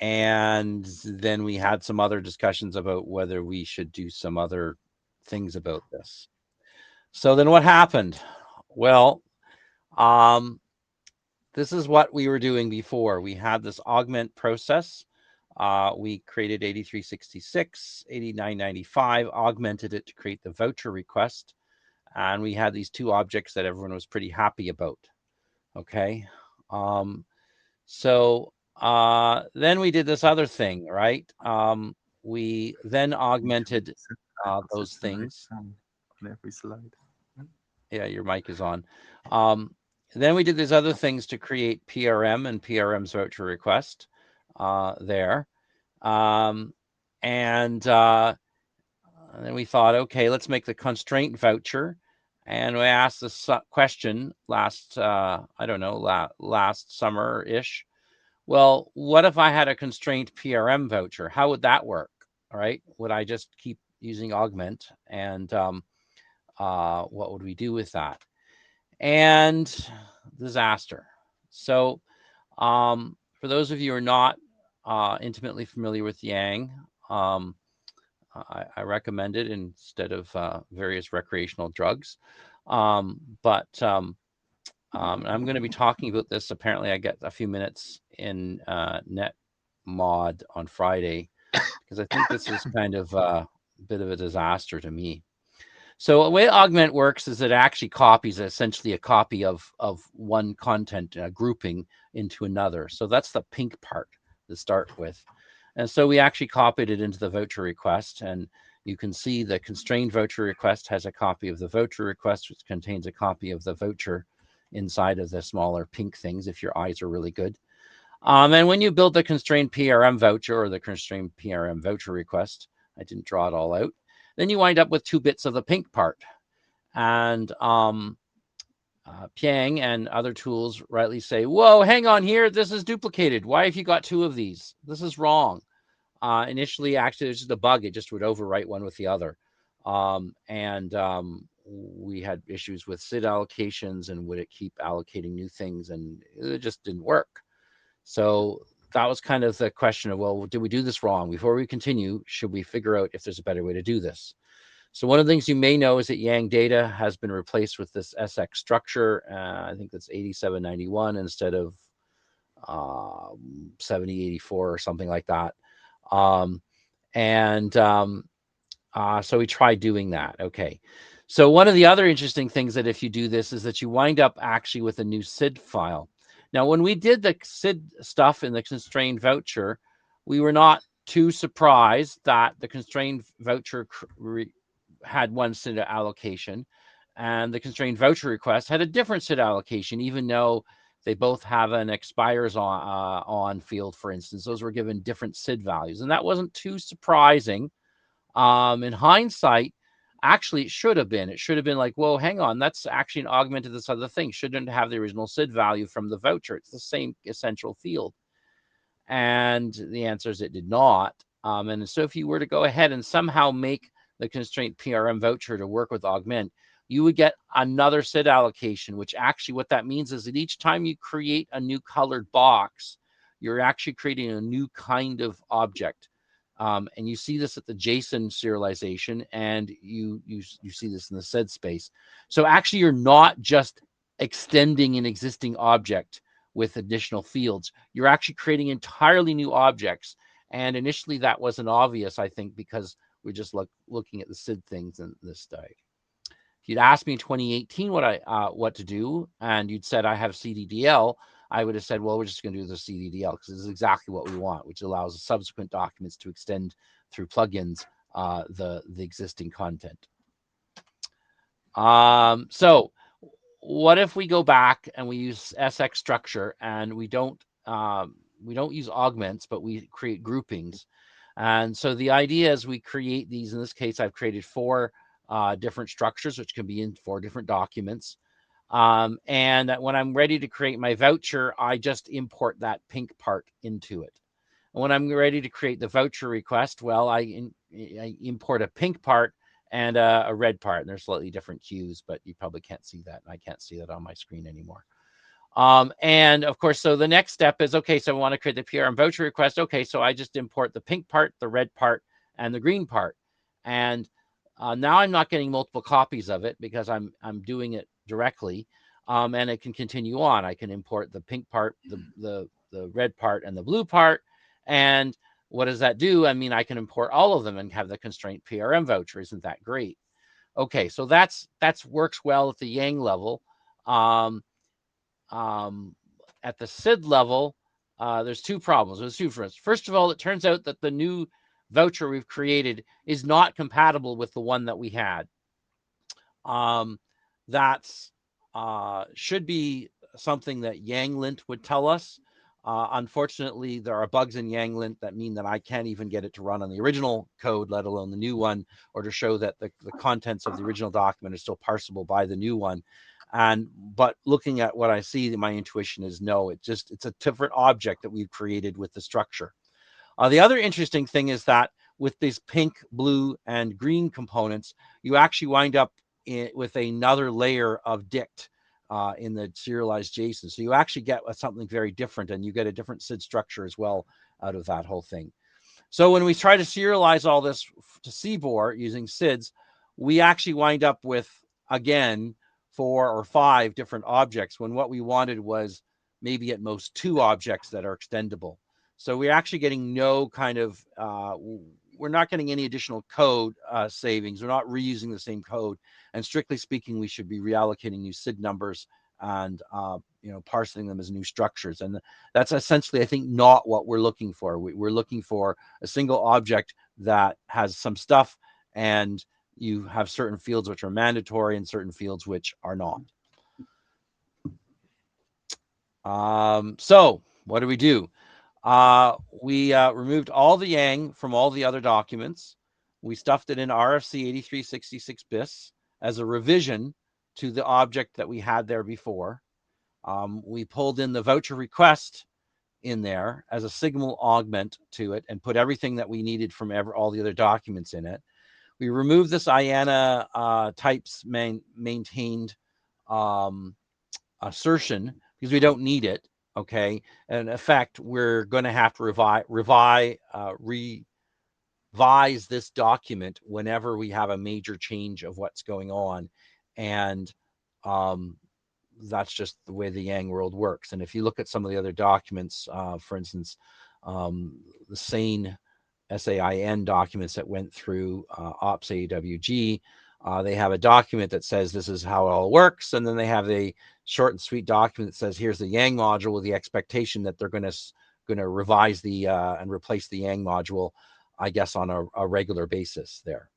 And then we had some other discussions about whether we should do some other things about this. So then what happened? Well, this is what we were doing before. We had this augment process. We created 8366, 8995, augmented it to create the voucher request. And we had these two objects that everyone was pretty happy about. Okay. So then we did this other thing, right? We then augmented those things. On every slide. Yeah, your mic is on. Then we did these other things to create PRM and PRM's voucher request there. And then we thought, okay, let's make the constraint voucher. And we asked this question last summer-ish. Well, what if I had a constraint PRM voucher? How would that work? All right. Would I just keep using augment? And what would we do with that? And disaster. So for those of you who are not intimately familiar with Yang, I recommend it instead of various recreational drugs. But I'm going to be talking about this. Apparently, I get a few minutes in Net Mod on Friday, because I think this is kind of a bit of a disaster to me. So the way augment works is it actually copies essentially a copy of one content grouping into another. So that's the pink part to start with. And so we actually copied it into the voucher request, and you can see the constrained voucher request has a copy of the voucher request, which contains a copy of the voucher inside of the smaller pink things, if your eyes are really good. And when you build the constrained PRM voucher or the constrained PRM voucher request, I didn't draw it all out, then you wind up with 2 bits of the pink part. And Piang and other tools rightly say, whoa, hang on here, this is duplicated. Why have you got 2 of these? This is wrong. Initially, actually, it's just a bug. It just would overwrite one with the other. We had issues with SID allocations, and would it keep allocating new things, and it just didn't work. So that was kind of the question of, well, did we do this wrong? Before we continue, should we figure out if there's a better way to do this? So one of the things you may know is that Yang data has been replaced with this SX structure. I think that's 8791 instead of 7084 or something like that. So we tried doing that. Okay. So one of the other interesting things that if you do this is that you wind up actually with a new SID file. Now, when we did the SID stuff in the constrained voucher, we were not too surprised that the constrained voucher had one SID allocation and the constrained voucher request had a different SID allocation, even though they both have an expires on field, for instance. Those were given different SID values, and that wasn't too surprising. In hindsight, actually, it should have been. It should have been like, whoa, hang on, that's actually an augment of this other thing. Shouldn't have the original SID value from the voucher. It's the same essential field. And the answer is it did not. And so if you were to go ahead and somehow make the constraint PRM voucher to work with augment, you would get another SID allocation, which actually what that means is that each time you create a new colored box, you're actually creating a new kind of object. And you see this at the JSON serialization, and you see this in the SID space. So actually, you're not just extending an existing object with additional fields. You're actually creating entirely new objects. And initially, that wasn't obvious, I think, because we're just looking at the SID things in this day. If you'd asked me in 2018 what to do, and you'd said I have CDDL, I would have said, well, we're just going to do the CDDL because this is exactly what we want, which allows the subsequent documents to extend through plugins the existing content. So what if we go back and we use SX structure and we don't use augments, but we create groupings? And so the idea is we create these. In this case, I've created 4 different structures, which can be in 4 different documents. And when I'm ready to create my voucher, I just import that pink part into it. And when I'm ready to create the voucher request, well, I import a pink part and a red part, and they're slightly different hues, but you probably can't see that. And I can't see that on my screen anymore. And of course, so the next step is, okay, so I want to create the PRM voucher request. Okay, so I just import the pink part, the red part, and the green part. And now I'm not getting multiple copies of it because I'm doing it directly, and it can continue on. I can import the pink part, the red part, and the blue part. And what does that do? I mean, I can import all of them and have the constraint PRM voucher. Isn't that great? Okay, so that's works well at the Yang level. At the SID level, there's 2 problems. There's 2 first. First of all, it turns out that the new voucher we've created is not compatible with the one that we had. That's should be something that YangLint would tell us. Unfortunately, there are bugs in YangLint that mean that I can't even get it to run on the original code, let alone the new one, or to show that the contents of the original document are still parsable by the new one. But looking at what I see, my intuition is no, it's a different object that we've created with the structure. The other interesting thing is that with these pink, blue, and green components, you actually wind up with another layer of dict in the serialized JSON. So you actually get something very different, and you get a different SID structure as well out of that whole thing. So when we try to serialize all this to CBOR using SIDs, we actually wind up with, again, 4 or 5 different objects when what we wanted was maybe at most 2 objects that are extendable. So we're actually getting no kind of, we're not getting any additional code savings. We're not reusing the same code. And strictly speaking, we should be reallocating new SID numbers and, parsing them as new structures. And that's essentially, I think, not what we're looking for. We're looking for a single object that has some stuff, and you have certain fields which are mandatory and certain fields which are not. So what do? We removed all the Yang from all the other documents. We stuffed it in RFC 8366 BIS as a revision to the object that we had there before. We pulled in the voucher request in there as a signal augment to it and put everything that we needed from all the other documents in it. We removed this IANA types maintained assertion because we don't need it. Okay, and in effect, we're going to have to revise this document whenever we have a major change of what's going on, and that's just the way the Yang world works. And if you look at some of the other documents, for instance, the SAIN documents that went through OPS AWG, They have a document that says this is how it all works, and then they have a short and sweet document that says here's the Yang module with the expectation that they're going to revise the and replace the Yang module, I guess, on a regular basis there.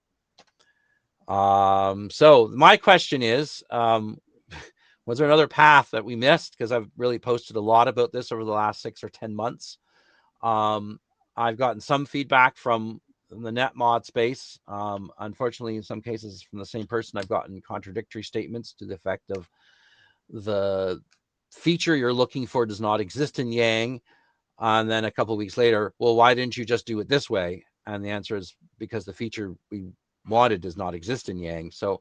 So my question is, was there another path that we missed? Because I've really posted a lot about this over the last 6 or 10 months. I've gotten some feedback from the netmod space. Unfortunately, in some cases from the same person, I've gotten contradictory statements to the effect of the feature you're looking for does not exist in Yang. And then a couple of weeks later, well, why didn't you just do it this way? And the answer is because the feature we wanted does not exist in Yang. So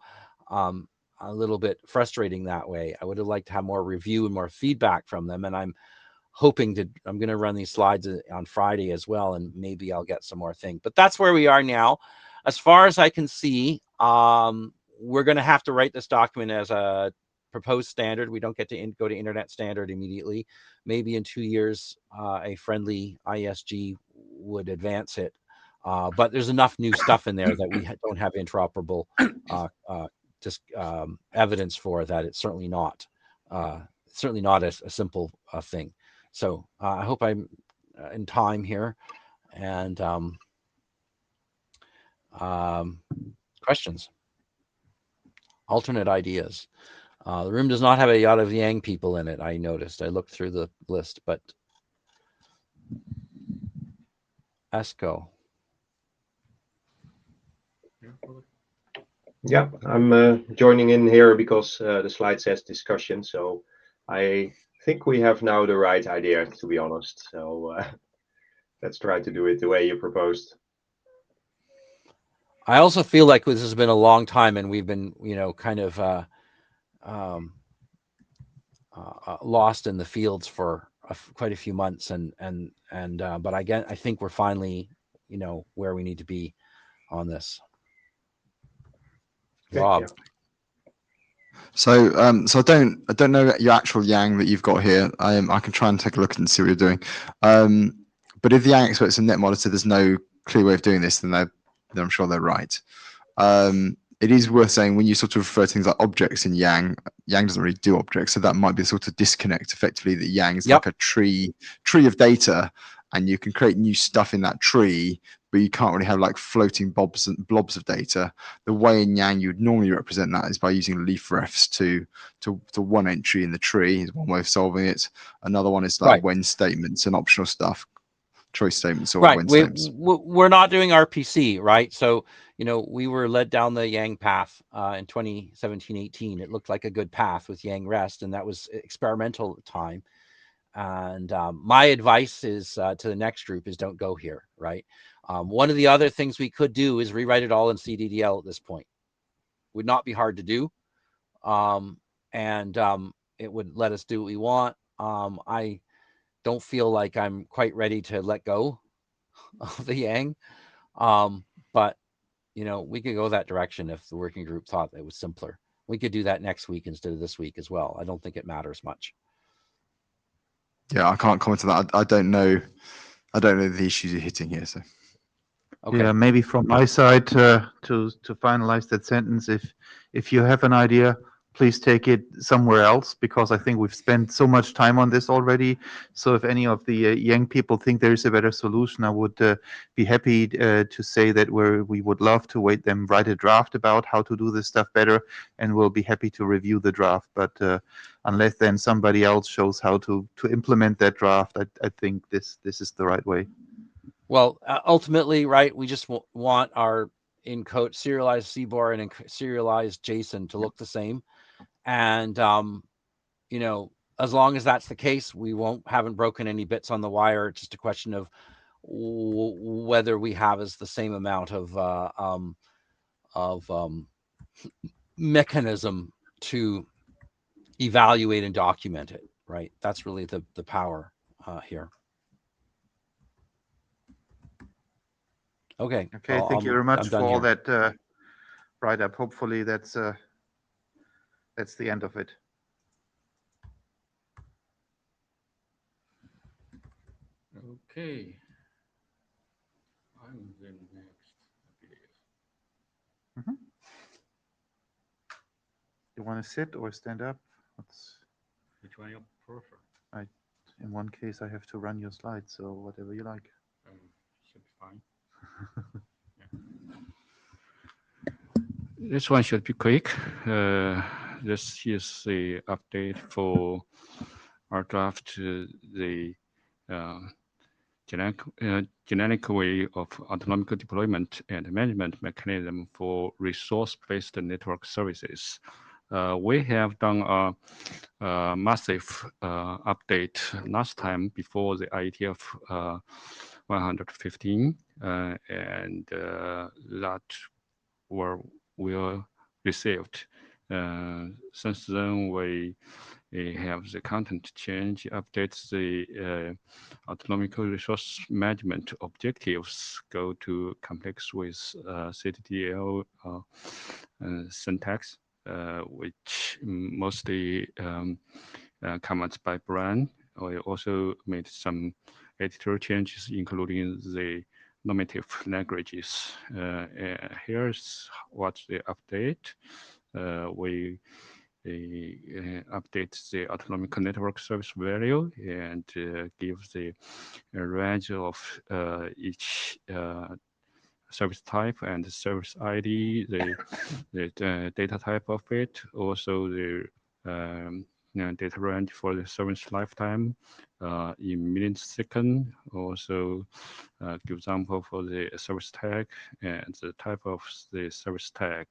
a little bit frustrating that way. I would have liked to have more review and more feedback from them. And I'm going to run these slides on Friday as well, and maybe I'll get some more things. But that's where we are now. As far as I can see, we're going to have to write this document as a proposed standard. We don't get to go to internet standard immediately. Maybe in 2 years, a friendly ISG would advance it. But there's enough new stuff in there that we don't have interoperable evidence for that. It's certainly not a simple thing. So I hope I'm in time here. And questions, alternate ideas. The room does not have a lot of Yang people in it. I noticed. I looked through the list, but Esco. Yeah, I'm joining in here because the slide says discussion. So I think we have now the right idea, to be honest. So let's try to do it the way you proposed. I also feel like this has been a long time, and we've been, kind of lost in the fields for quite a few months, but again, I think we're finally, where we need to be on this. Okay, Rob. yeah. So, I don't know your actual Yang that you've got here. I can try and take a look and see what you're doing. But if the Yang experts in NetMonitor said there's no clear way of doing this, then I'm sure they're right. It is worth saying when you sort of refer to things like objects in Yang doesn't really do objects, so that might be a sort of disconnect effectively, that Yang is like a tree of data, and you can create new stuff in that tree, but you can't really have like floating blobs of data. The way in Yang you would normally represent that is by using leaf refs to one entry in the tree is one way of solving it. Another one is like when statements and optional stuff, choice statements or when statements. We're not doing RPC, right? So, we were led down the Yang path in 2017-18. It looked like a good path with Yang REST, and that was experimental at the time. And my advice is to the next group is don't go here, right? One of the other things we could do is rewrite it all in CDDL at this point. Would not be hard to do. And it would let us do what we want. I don't feel like I'm quite ready to let go of the Yang. But, we could go that direction if the working group thought it was simpler. We could do that next week instead of this week as well. I don't think it matters much. Yeah, I can't comment on that. I don't know the issues you're hitting here. So, okay. Yeah, maybe from my side to finalize that sentence, if you have an idea, please take it somewhere else, because I think we've spent so much time on this already. So if any of the young people think there is a better solution, I would be happy to say that we would love to wait them write a draft about how to do this stuff better, and we'll be happy to review the draft. But unless then somebody else shows how to implement that draft, I think this is the right way. Well, ultimately, right, we just want our encode serialized CBOR and serialized JSON to look the same. And, as long as that's the case, we haven't broken any bits on the wire. It's just a question of whether we have the same amount of mechanism to evaluate and document it, right? That's really the power here. Okay. Okay. Thank you very much for all that write-up. Hopefully that's the end of it. Okay. I'm then next. You want to sit or stand up? Which one you prefer? In one case, I have to run your slides, so whatever you like. Should be fine. This one should be quick. This is the update for our draft, the generic way of autonomic deployment and management mechanism for resource-based network services. We have done a massive update last time before the IETF 115, and that were well received. Since then, we have the content change, updates the autonomic resource management objectives, go to complex with CTDL syntax, which mostly comments by brand. We also made some editor changes, including the normative languages. Here's what the update. We update the autonomic network service value and give the range of each service type and the service ID, the data type of it, also the data range for the service lifetime in millisecond. Also give example for the service tag and the type of the service tag.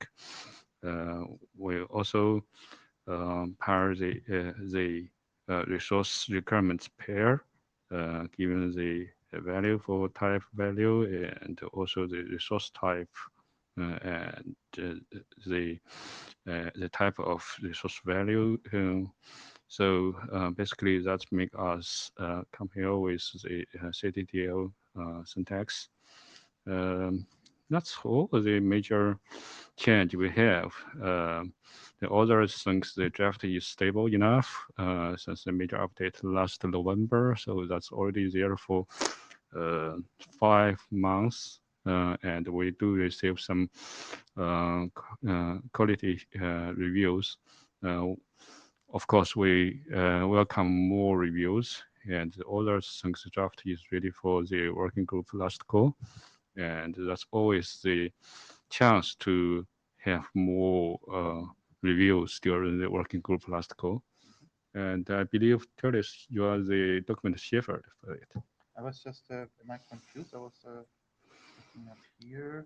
We also pair the resource requirements pair, given the value for type value and also the resource type and the type of resource value. So basically, that make us compare with the CTDL syntax. That's all the major change we have. The other things, the draft is stable enough since the major update last November. So that's already there for 5 months. And we do receive some quality reviews. Of course, we welcome more reviews, and the other things draft is ready for the working group last call. And that's always the chance to have more reviews during the working group last call. And I believe, Terence, you are the document shepherd for it. I was just, am I confused? I was looking up here.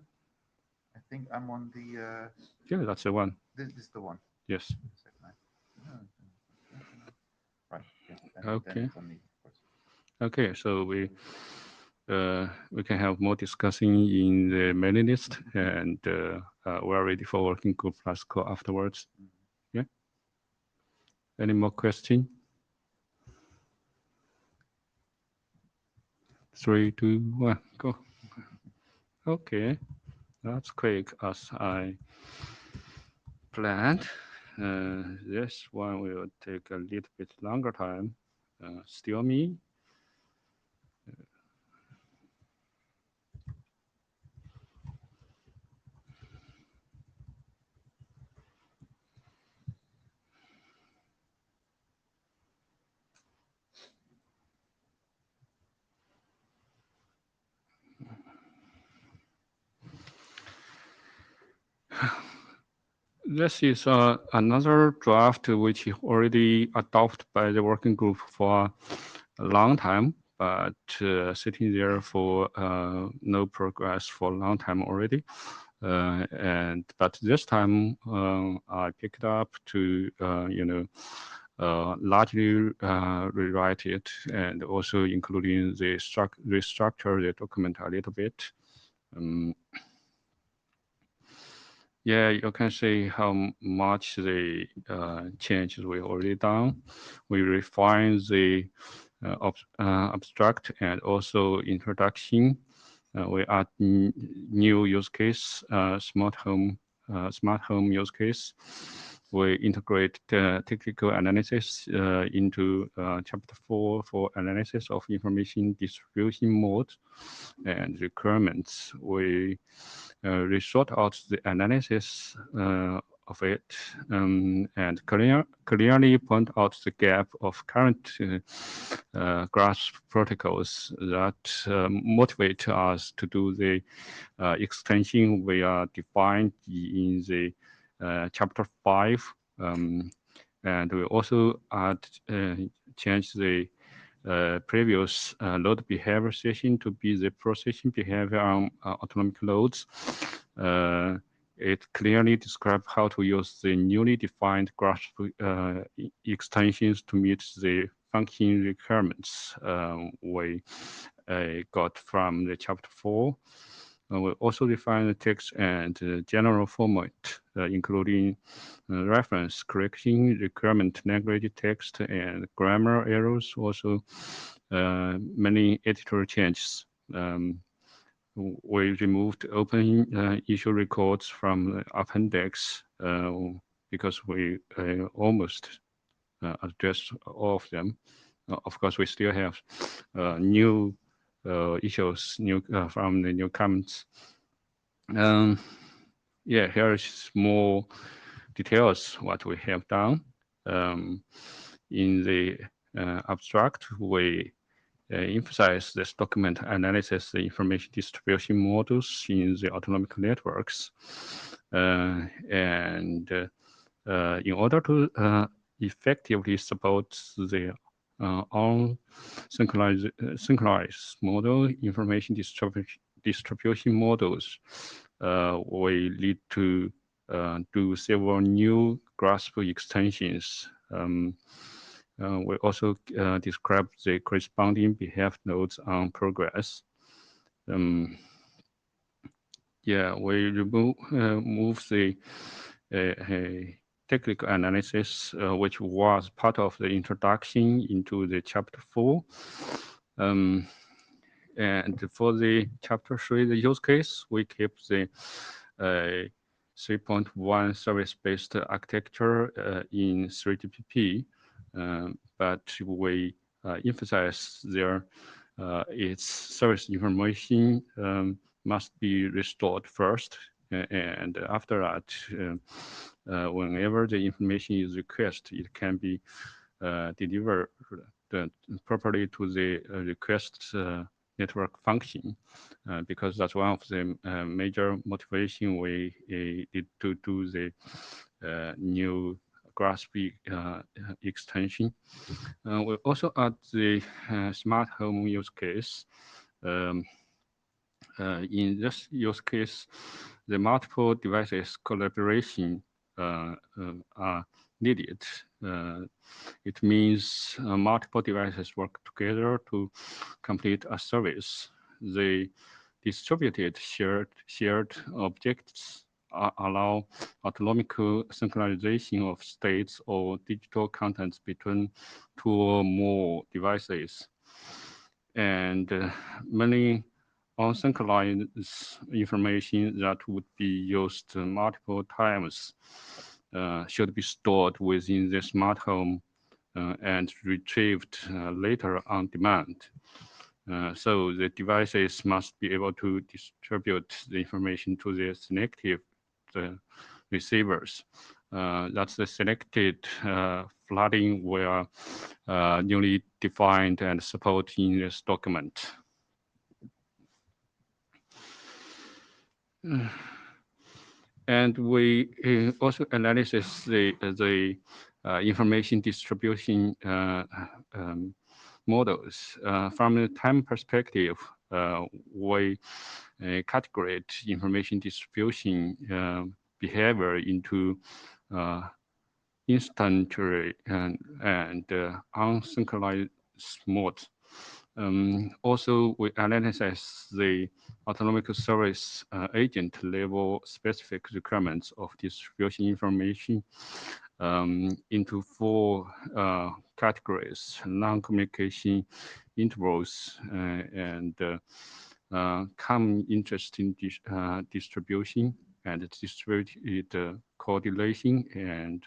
I think I'm on the, Yeah, that's the one. this is the one. Yes. Right. Yeah, Okay. it's on me, of course. Okay, so we can have more discussing in the mailing list, and we're ready for working group last call afterwards. Yeah. Any more question? 3, 2, 1, go. Okay, that's quick as I planned. This one will take a little bit longer time. Still me. This is another draft which is already adopted by the working group for a long time, but sitting there for no progress for a long time already. But this time I picked up to largely rewrite it, and also including the restructure the document a little bit. Yeah, you can see how much the changes we already done. We refine the abstract and also introduction. We add new use case, smart home use case. We integrate technical analysis into chapter 4 for analysis of information distribution mode and requirements. We resort out the analysis of it, and clearly point out the gap of current grasp protocols that motivate us to do the extension we are defined in the chapter 5, and we also change the previous load behavior session to be the processing behavior on autonomic loads. It clearly describes how to use the newly defined grasp extensions to meet the function requirements we got from the chapter 4. We also define the text and general format, including reference correction, requirement neglected text, and grammar errors. Also, many editorial changes. We removed open issue records from the appendix because we almost addressed all of them. Of course, we still have new issues from the new comments. Yeah, here is more details what we have done. In the abstract, we emphasize this document analysis, the information distribution models in the autonomic networks. And in order to effectively support the synchronized model information distribution models, we need to do several new grasp extensions. We also describe the corresponding behavior nodes on progress. Yeah, we move the technical analysis, which was part of the introduction into the chapter 4. And for the chapter 3, the use case, we keep the 3.1 service-based architecture in 3GPP, but we emphasize there its service information must be restored first, and after that, whenever the information is requested, it can be delivered properly to the request network function, because that's one of the major motivation we did to do the new grasp extension. We also add the smart home use case. In this use case, the multiple devices collaboration are needed. It means multiple devices work together to complete a service. The distributed shared objects allow autonomic synchronization of states or digital contents between two or more devices. And many unsynchronized information that would be used multiple times should be stored within the smart home and retrieved later on demand. So the devices must be able to distribute the information to the selected receivers. That's the selected flooding were newly defined and supported in this document. And we also analysis the information distribution models. From the time perspective, we categorize information distribution behavior into instantaneous and unsynchronized modes. Also, we analyze the autonomic service agent level specific requirements of distribution information into 4 categories: non-communication intervals and common interest in distribution and distributed coordination and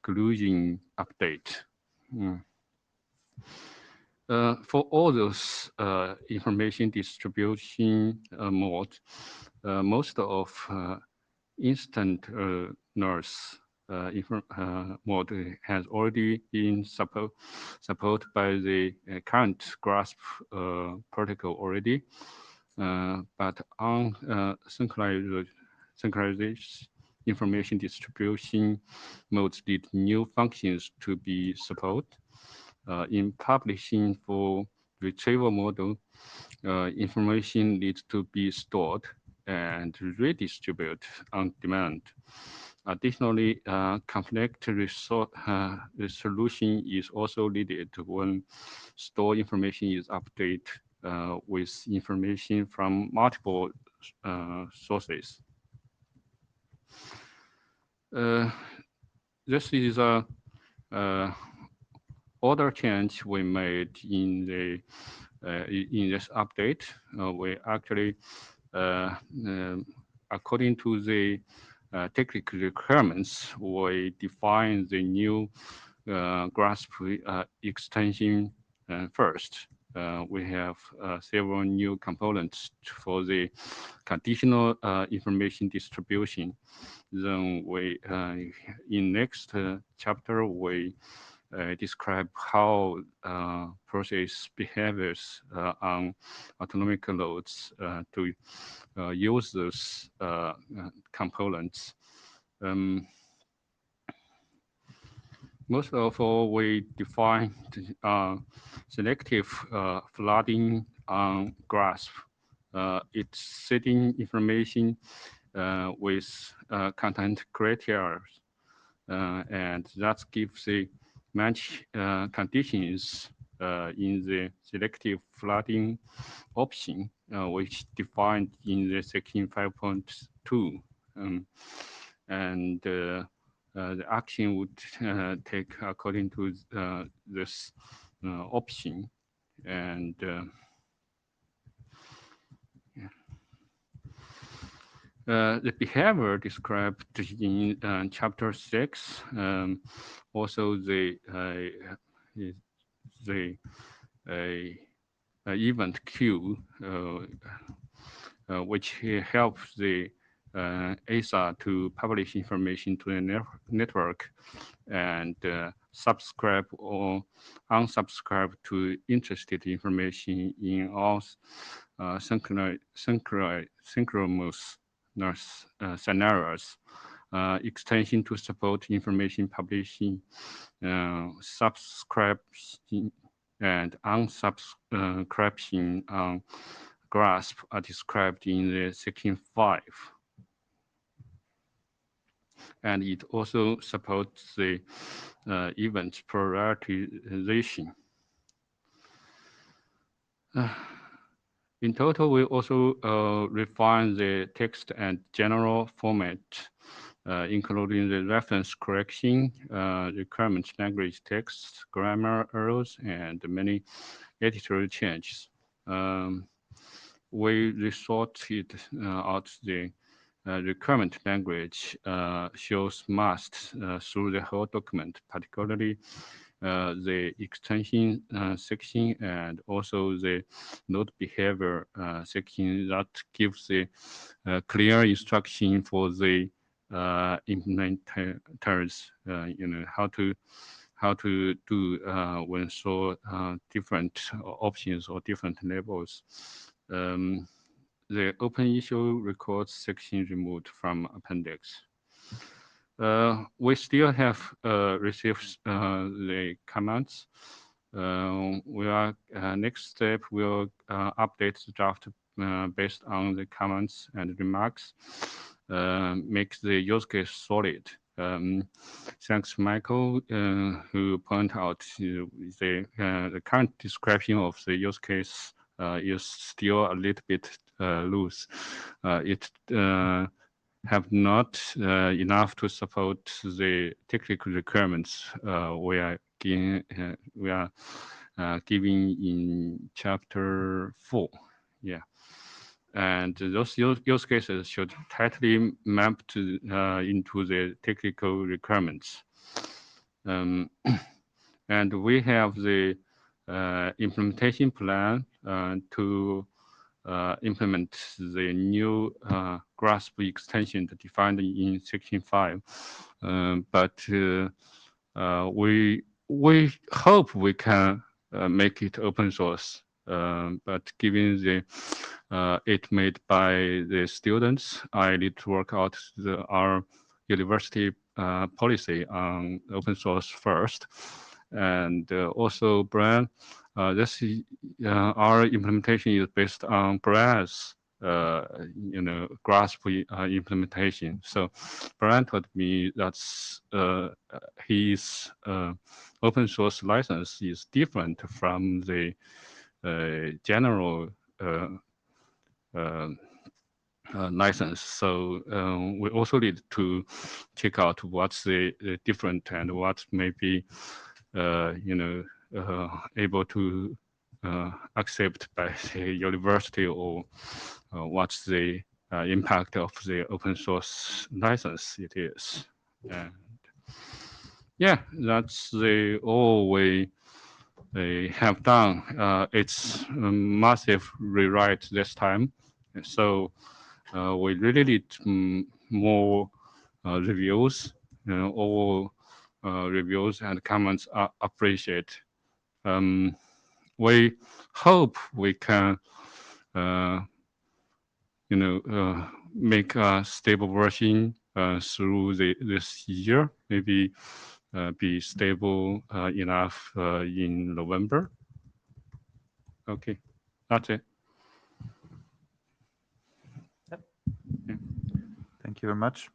collusion update. For all those information distribution modes, most of instant nurse mode has already been supported by the current GRASP protocol already, but on synchronization information distribution modes need new functions to be supported. In publishing for retrieval model, information needs to be stored and redistributed on demand. Additionally, conflict resolution is also needed when stored information is updated with information from multiple sources. This is a order change we made in the in this update. We actually, according to the technical requirements, we define the new GRASP extension first. We have several new components for the conditional information distribution. Then we, in next chapter, we describe how process behaviors on autonomic loads to use those components. Most of all, we define selective flooding on GRASP. It's setting information with content criteria, and that gives the match conditions in the selective flooding option, which defined in the section 5.2. And the action would take according to this option. And the behavior described in chapter 6, also the event queue, which helps the ASA to publish information to the network and subscribe or unsubscribe to interested information in all synchronous scenarios. Extension to support information publishing, subscription and unsubscription on GRASP are described in the section 5. And it also supports the event prioritization. In total, we also refine the text and general format, including the reference correction, requirement language text, grammar errors, and many editorial changes. We resorted out the requirement language shows must through the whole document, particularly the extension section and also the node behavior section that gives the clear instruction for the implementers, how to do when so different options or different levels. The open issue records section removed from appendix. We still have received the comments. Next step will update the draft based on the comments and remarks, make the use case solid. Thanks, Michael, who pointed out the current description of the use case is still a little bit loose. It have not enough to support the technical requirements we are giving in chapter 4. Yeah. And those use cases should tightly map to, into the technical requirements. And we have the implementation plan to implement the new grasp extension defined in Section 5. But we hope we can make it open source. But given the it made by the students, I need to work out our university policy on open source first. And also, Brian, this our implementation is based on Brian's grasp implementation. So Brian told me that's his open source license is different from the general license. So we also need to check out what's the different and what may be able to accept by the university, or what's the impact of the open source license it is. And yeah, that's the all we have done. It's a massive rewrite this time. So we really need more reviews. All reviews and comments are appreciated. We hope we can, make a stable version through this year. Maybe be stable enough in November. Okay, that's it. Thank you very much.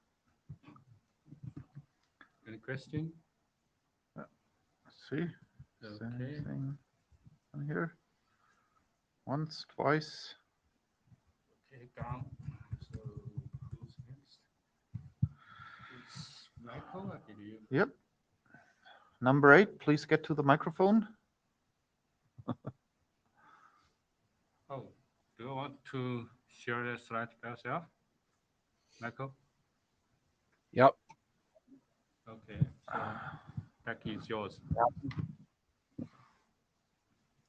Any question? Let's see. Is there Okay. anything on here? Once, twice. Okay, down. So who's next? It's Michael, I believe. Yep. Number 8, please get to the microphone. Oh, do you want to share the slide by yourself, Michael? Yep. Okay, so Becky, it's yours.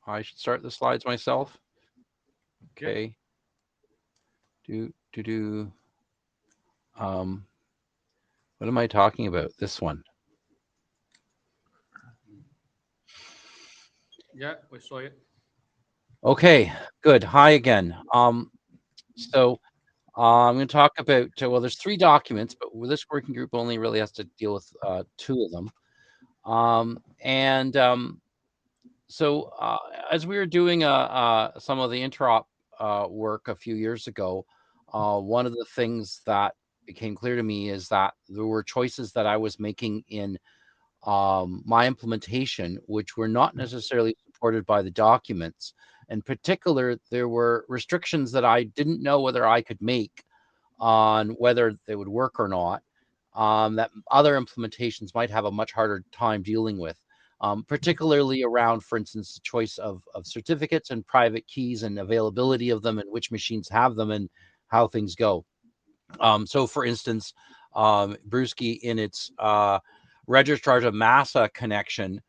I should start the slides myself. Okay. What am I talking about? This one. Yeah, we saw it. Okay, good. Hi again. So I'm going to talk about, well, there's 3 documents, but this working group only really has to deal with 2 of them. So as we were doing some of the interop work a few years ago, one of the things that became clear to me is that there were choices that I was making in my implementation, which were not necessarily supported by the documents. In particular, there were restrictions that I didn't know whether I could make on whether they would work or not, that other implementations might have a much harder time dealing with, particularly around, for instance, the choice of certificates and private keys and availability of them and which machines have them and how things go. So, for instance, Brewski in its registrar to MASA connection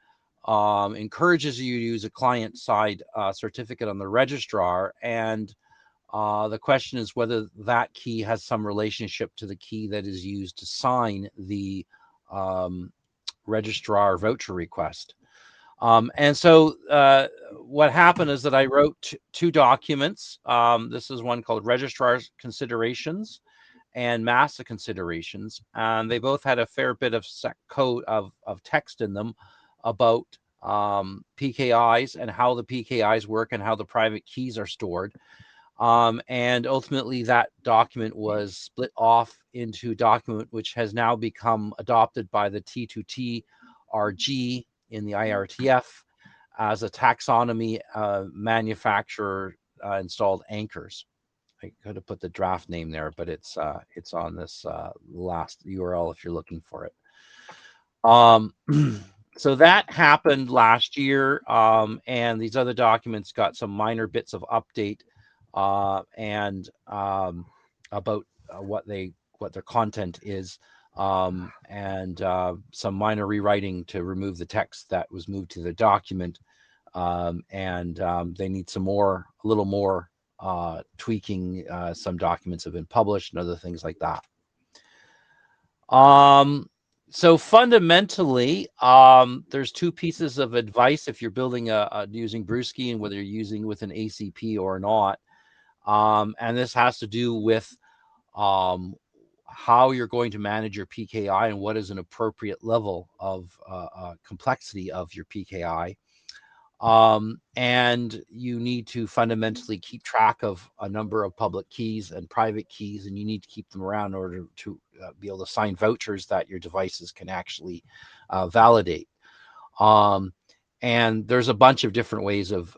encourages you to use a client-side certificate on the registrar, and the question is whether that key has some relationship to the key that is used to sign the registrar voucher request. And so what happened is that I wrote 2 documents. This is one called Registrar Considerations and MASA Considerations, and they both had a fair bit of code of text in them about PKIs and how the PKIs work and how the private keys are stored. And ultimately that document was split off into a document which has now become adopted by the T2T RG in the IETF as a taxonomy manufacturer installed anchors. I could have put the draft name there, but it's on this last URL if you're looking for it. So that happened last year, and these other documents got some minor bits of update and about what their content is, and some minor rewriting to remove the text that was moved to the document, and they need a little more tweaking. Some documents have been published and other things like that. So fundamentally, there's two pieces of advice if you're building using Brewski, and whether you're using with an ACP or not. And this has to do with how you're going to manage your PKI and what is an appropriate level of complexity of your PKI. And you need to fundamentally keep track of a number of public keys and private keys, and you need to keep them around in order to be able to sign vouchers that your devices can actually validate. And there's a bunch of different ways of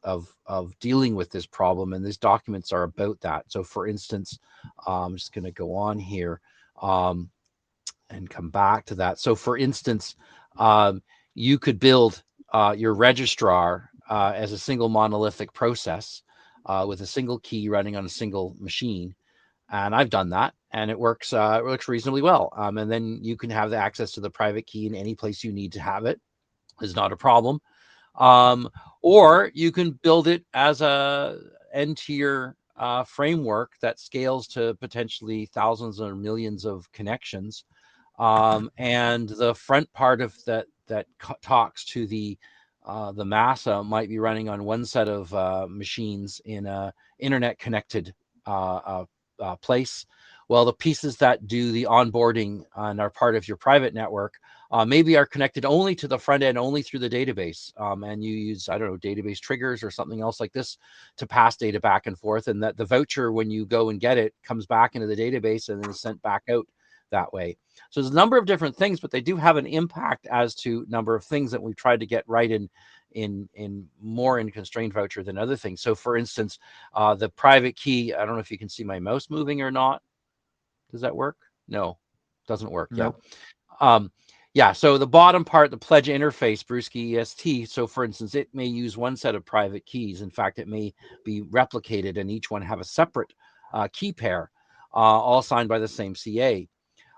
dealing with this problem, and these documents are about that. So for instance, I'm just going to go on here and come back to that. So for instance, you could build your registrar as a single monolithic process with a single key running on a single machine. And I've done that, and it works reasonably well. And then you can have the access to the private key in any place you need to have it. Is not a problem. Or you can build it as a n-tier framework that scales to potentially thousands or millions of connections. And the front part of that talks to the massa might be running on one set of machines in a internet connected place. Well, the pieces that do the onboarding and are part of your private network maybe are connected only to the front end, only through the database. And you use, I don't know, database triggers or something else like this to pass data back and forth. And that the voucher, when you go and get it, comes back into the database and then is sent back out that way. So there's a number of different things, but they do have an impact as to number of things that we've tried to get right in more in constrained voucher than other things. So for instance, the private key, I don't know if you can see my mouse moving or not. Does that work? No, doesn't work. Nope. Yeah. So the bottom part, the pledge interface, Brewski EST. So for instance, it may use one set of private keys. In fact, it may be replicated and each one have a separate key pair, all signed by the same CA.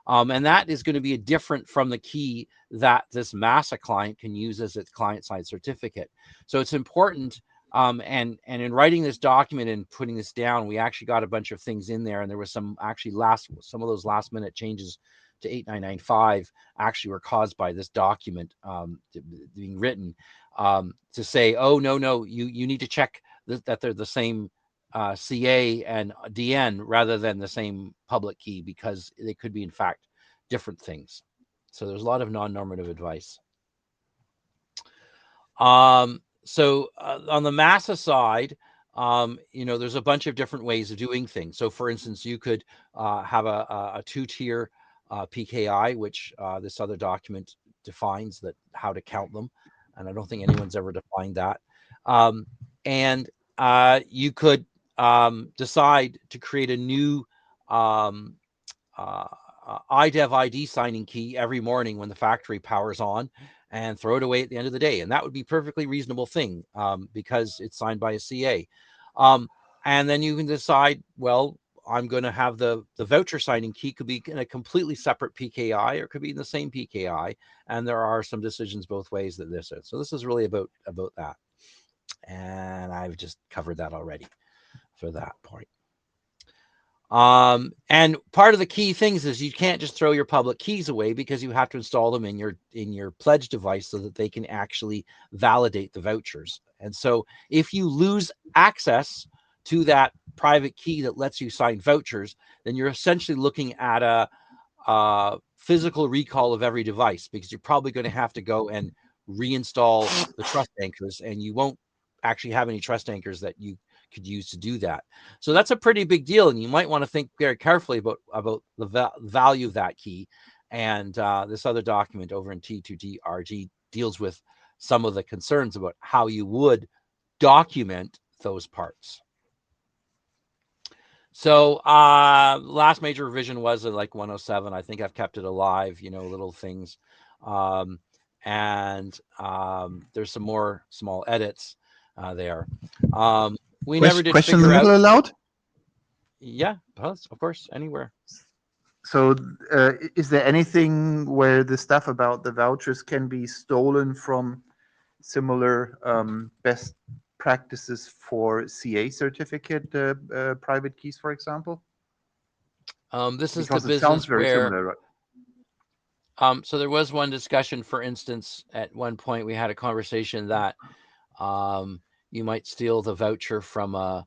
And that is going to be different from the key that this Massa client can use as its client-side certificate. So it's important. And in writing this document and putting this down, we actually got a bunch of things in there, and there was some of those last minute changes to 8995 actually were caused by this document being written to say, oh no, you need to check that they're the same CA and DN rather than the same public key, because they could be in fact different things. So there's a lot of non-normative advice. So on the Massa side, there's a bunch of different ways of doing things. So for instance, you could have a two-tier PKI, which this other document defines that how to count them. And I don't think anyone's ever defined that. And you could decide to create a new IDEV ID signing key every morning when the factory powers on, and throw it away at the end of the day. And that would be a perfectly reasonable thing because it's signed by a CA. And then you can decide, well, I'm going to have the voucher signing key could be in a completely separate PKI or it could be in the same PKI. And there are some decisions both ways that this is. So this is really about that. And I've just covered that already for that point. And part of the key things is you can't just throw your public keys away, because you have to install them in your pledge device so that they can actually validate the vouchers. And so if you lose access to that private key that lets you sign vouchers, then you're essentially looking at a physical recall of every device, because you're probably going to have to go and reinstall the trust anchors, and you won't actually have any trust anchors that you could use to do that. So that's a pretty big deal, and you might want to think very carefully about the value of that key. And this other document over in T2DRG deals with some of the concerns about how you would document those parts. So last major revision was like 107. I think I've kept it alive, little things. And there's some more small edits there. We never did Question in figure the middle out. allowed? Yeah, of course, anywhere. So is there anything where the stuff about the vouchers can be stolen from similar best practices for CA certificate private keys, for example? This is Because the it sounds business very where similar, right? so there was one discussion, for instance, at one point we had a conversation that you might steal the voucher from a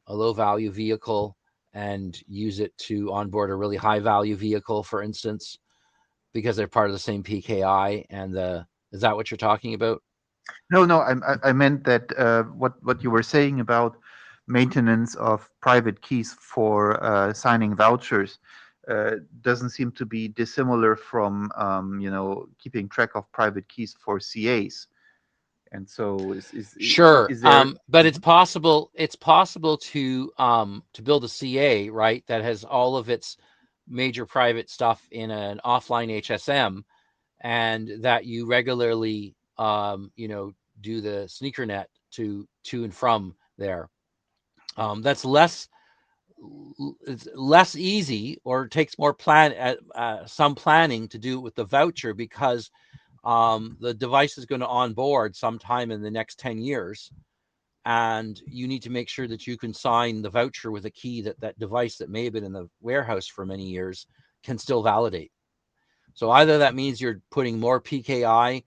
low value vehicle and use it to onboard a really high value vehicle, for instance, because they're part of the same PKI. And is that what you're talking about? No, I meant that what you were saying about maintenance of private keys for signing vouchers doesn't seem to be dissimilar from keeping track of private keys for CAs. And so Sure. is there? But it's possible to build a CA, right, that has all of its major private stuff in an offline HSM, and that you regularly do the sneaker net to and from there. That's it's less easy, or takes more some planning to do it with the voucher, because the device is going to onboard sometime in the next 10 years. And you need to make sure that you can sign the voucher with a key that device that may have been in the warehouse for many years can still validate. So either that means you're putting more PKI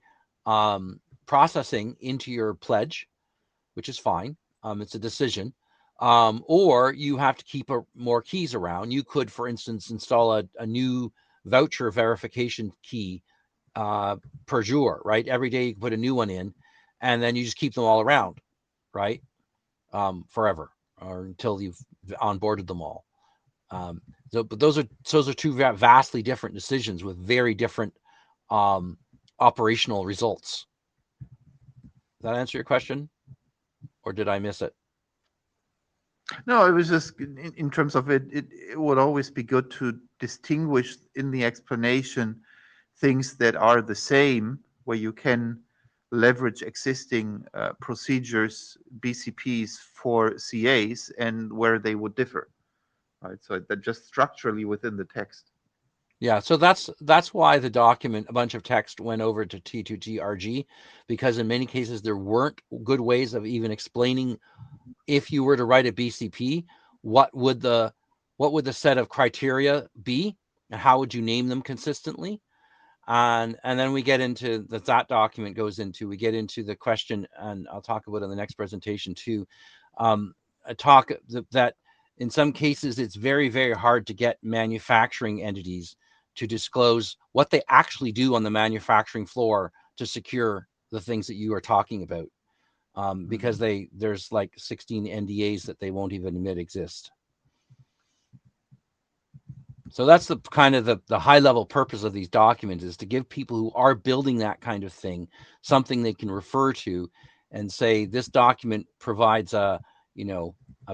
processing into your pledge, which is fine. It's a decision. Or you have to keep more keys around. You could, for instance, install a new voucher verification key per jour, right? Every day you can put a new one in, and then you just keep them all around, right? Forever, or until you've onboarded them all. But those are two vastly different decisions with very different operational results. Does that answer your question, or did I miss it? No, it was just in terms of it would always be good to distinguish in the explanation things that are the same, where you can leverage existing procedures, BCPs for CAs, and where they would differ, right? So that just structurally within the text. Yeah, so that's why the document, a bunch of text, went over to T2TRG, because in many cases there weren't good ways of even explaining, if you were to write a BCP, what would the set of criteria be, and how would you name them consistently? And then we get into that document goes into, we get into the question, and I'll talk about it in the next presentation too. That in some cases it's very, very hard to get manufacturing entities to disclose what they actually do on the manufacturing floor to secure the things that you are talking about, because there's like 16 NDAs that they won't even admit exist. So that's the kind of the high level purpose of these documents, is to give people who are building that kind of thing something they can refer to and say, this document provides a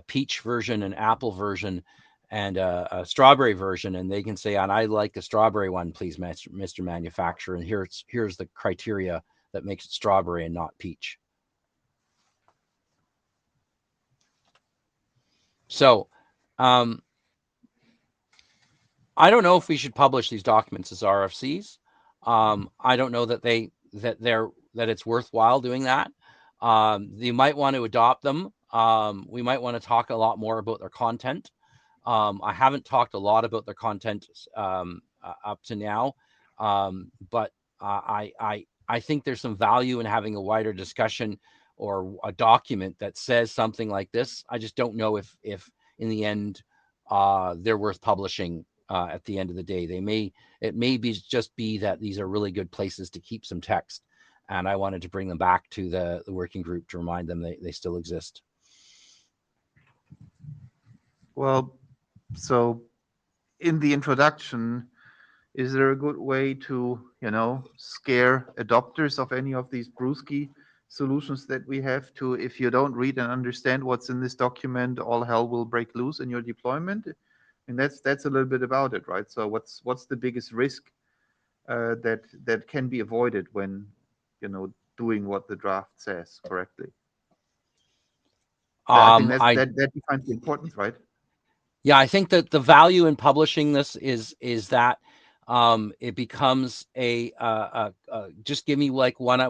peach version, an apple version, and a strawberry version, and they can say, and I like the strawberry one, please, Mr. Manufacturer, and here's the criteria that makes it strawberry and not peach. So I don't know if we should publish these documents as RFCs. I don't know that it's worthwhile doing that. You might want to adopt them. We might want to talk a lot more about their content. I haven't talked a lot about their content up to now, but I think there's some value in having a wider discussion or a document that says something like this. I just don't know if in the end they're worth publishing. At the end of the day, it may just be that these are really good places to keep some text, and I wanted to bring them back to the working group to remind them they still exist. Well, so in the introduction, is there a good way to scare adopters of any of these Brewski solutions that we have to, if you don't read and understand what's in this document, all hell will break loose in your deployment? And that's a little bit about it, right? So what's the biggest risk that can be avoided when doing what the draft says correctly? I think that defines the importance, right? Yeah, I think that the value in publishing this is that it becomes just give me like one,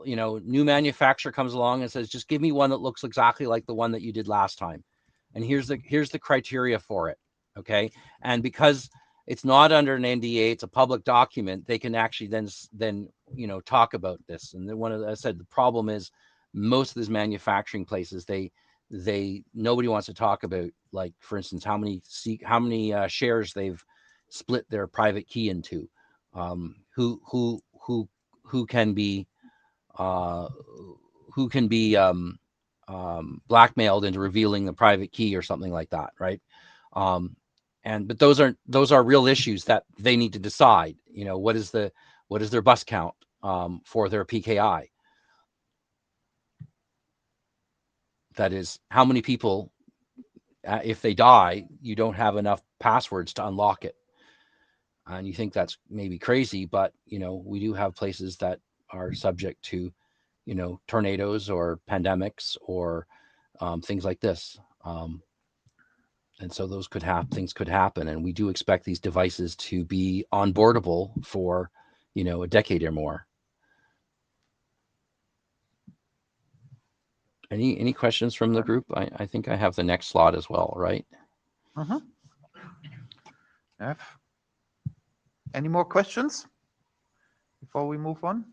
new manufacturer comes along and says, just give me one that looks exactly like the one that you did last time. And here's the criteria for it. Okay. And because it's not under an NDA, it's a public document, they can actually then talk about this. And then I said, the problem is most of these manufacturing places, nobody wants to talk about, like, for instance, how many shares they've split their private key into, who can be blackmailed into revealing the private key or something like that, right? But those are real issues that they need to decide. What is their bus count for their PKI? That is, how many people, if they die, you don't have enough passwords to unlock it. And you think that's maybe crazy, but we do have places that are subject to, tornadoes or pandemics or things like this. And so things could happen. And we do expect these devices to be onboardable for, a decade or more. Any questions from the group? I think I have the next slot as well, right? Any more questions before we move on?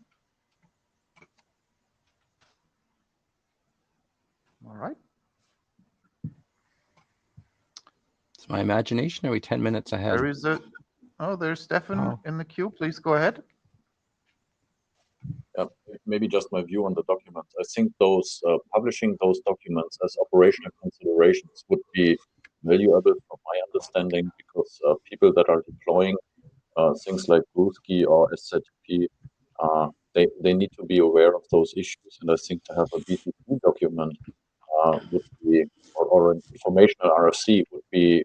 All right. It's my imagination. Are we 10 minutes ahead? There's Stefan in the queue. Please go ahead. Maybe just my view on the documents. I think those publishing those documents as operational considerations would be valuable from my understanding, because people that are deploying things like Brewski or SZTP, they need to be aware of those issues. And I think to have a BTP document would be, or an informational RFC would be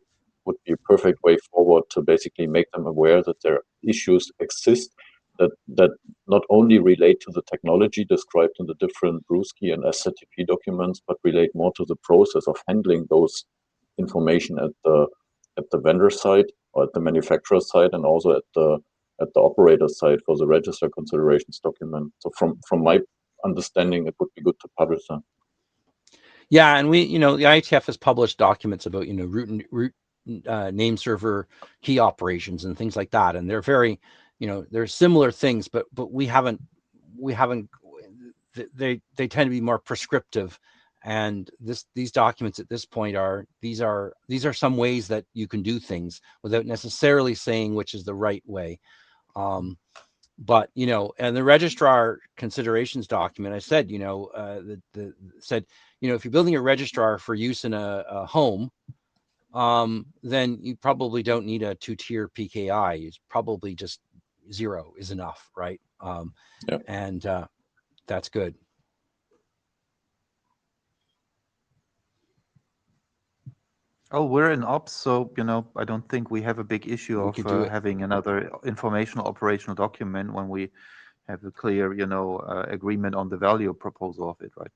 a perfect way forward to basically make them aware that their issues exist, that not only relate to the technology described in the different Brewski and SZTP documents, but relate more to the process of handling those information at the vendor side or at the manufacturer side, and also at the operator side for the register considerations document. So from my understanding, it would be good to publish them. Yeah, and the IETF has published documents about root name server key operations and things like that, and they're very they're similar things, but we haven't they tend to be more prescriptive, and these documents at this point are some ways that you can do things without necessarily saying which is the right way. But and the registrar considerations document, I said said if you're building a registrar for use in a home, then you probably don't need a 2-tier PKI. It's probably just 0 is enough, right? And that's good. Oh, we're in ops, so I don't think we have a big issue of having another informational operational document when we have a clear agreement on the value proposal of it, right?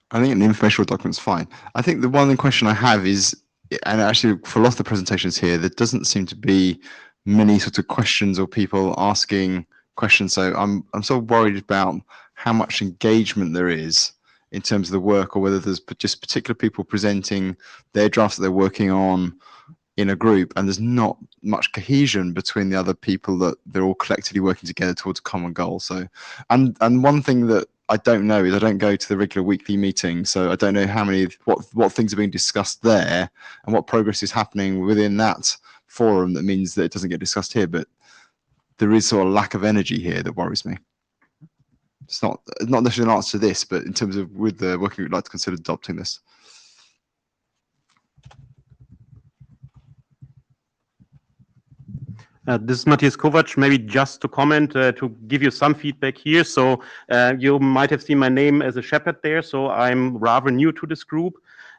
I think an informational document's fine. I think the one question I have is, and actually for a lot of the presentations here, there doesn't seem to be many sort of questions or people asking questions. So I'm sort of worried about how much engagement there is in terms of the work, or whether there's just particular people presenting their drafts that they're working on in a group, and there's not much cohesion between the other people, that they're all collectively working together towards a common goal. So, and one thing that I don't know is I don't go to the regular weekly meetings, so I don't know what things are being discussed there and what progress is happening within that forum. That means that it doesn't get discussed here, but there is sort of lack of energy here that worries me. It's not necessarily an answer to this, but in terms of with the working group, I'd like to consider adopting this. This is Matthias Kovac. Maybe just to comment, to give you some feedback here. So you might have seen my name as a shepherd there. So I'm rather new to this group.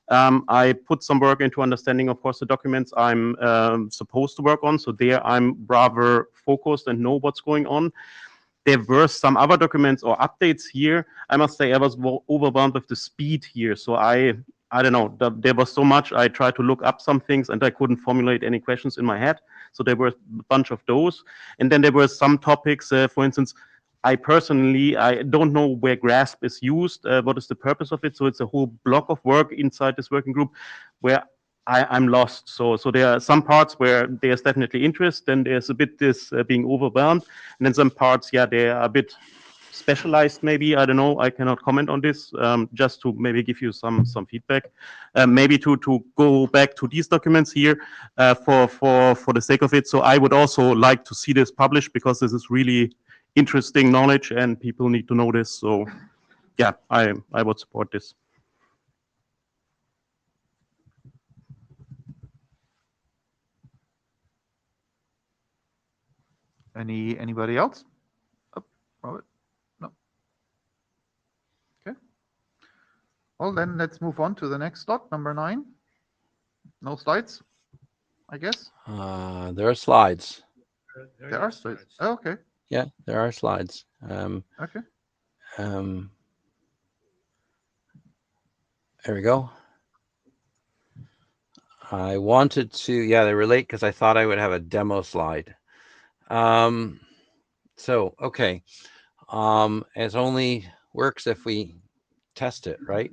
I put some work into understanding, of course, the documents I'm supposed to work on. So there I'm rather focused and know what's going on. There were some other documents or updates here. I must say I was overwhelmed with the speed here. So I I don't know, there was so much. I tried to look up some things and I couldn't formulate any questions in my head. So there were a bunch of those. And then there were some topics, for instance, I don't know where GRASP is used. What is the purpose of it? So it's a whole block of work inside this working group where I'm lost. So there are some parts where there's definitely interest, and there's a bit this being overwhelmed. And then some parts, yeah, they are a bit specialized maybe. I don't know. I cannot comment on this. Just to maybe give you some feedback. Maybe to go back to these documents here for the sake of it. So I would also like to see this published because this is really interesting knowledge and people need to know this. So yeah, I would support this. Anybody else? Oh, Robert? No. Okay. Well, then let's move on to the next slot, number 9. No slides, I guess. There are slides. There are slides. Oh, okay. Yeah, there are slides. Okay. There we go. I wanted to, yeah, they relate because I thought I would have a demo slide. So, okay. It only works if we test it, right?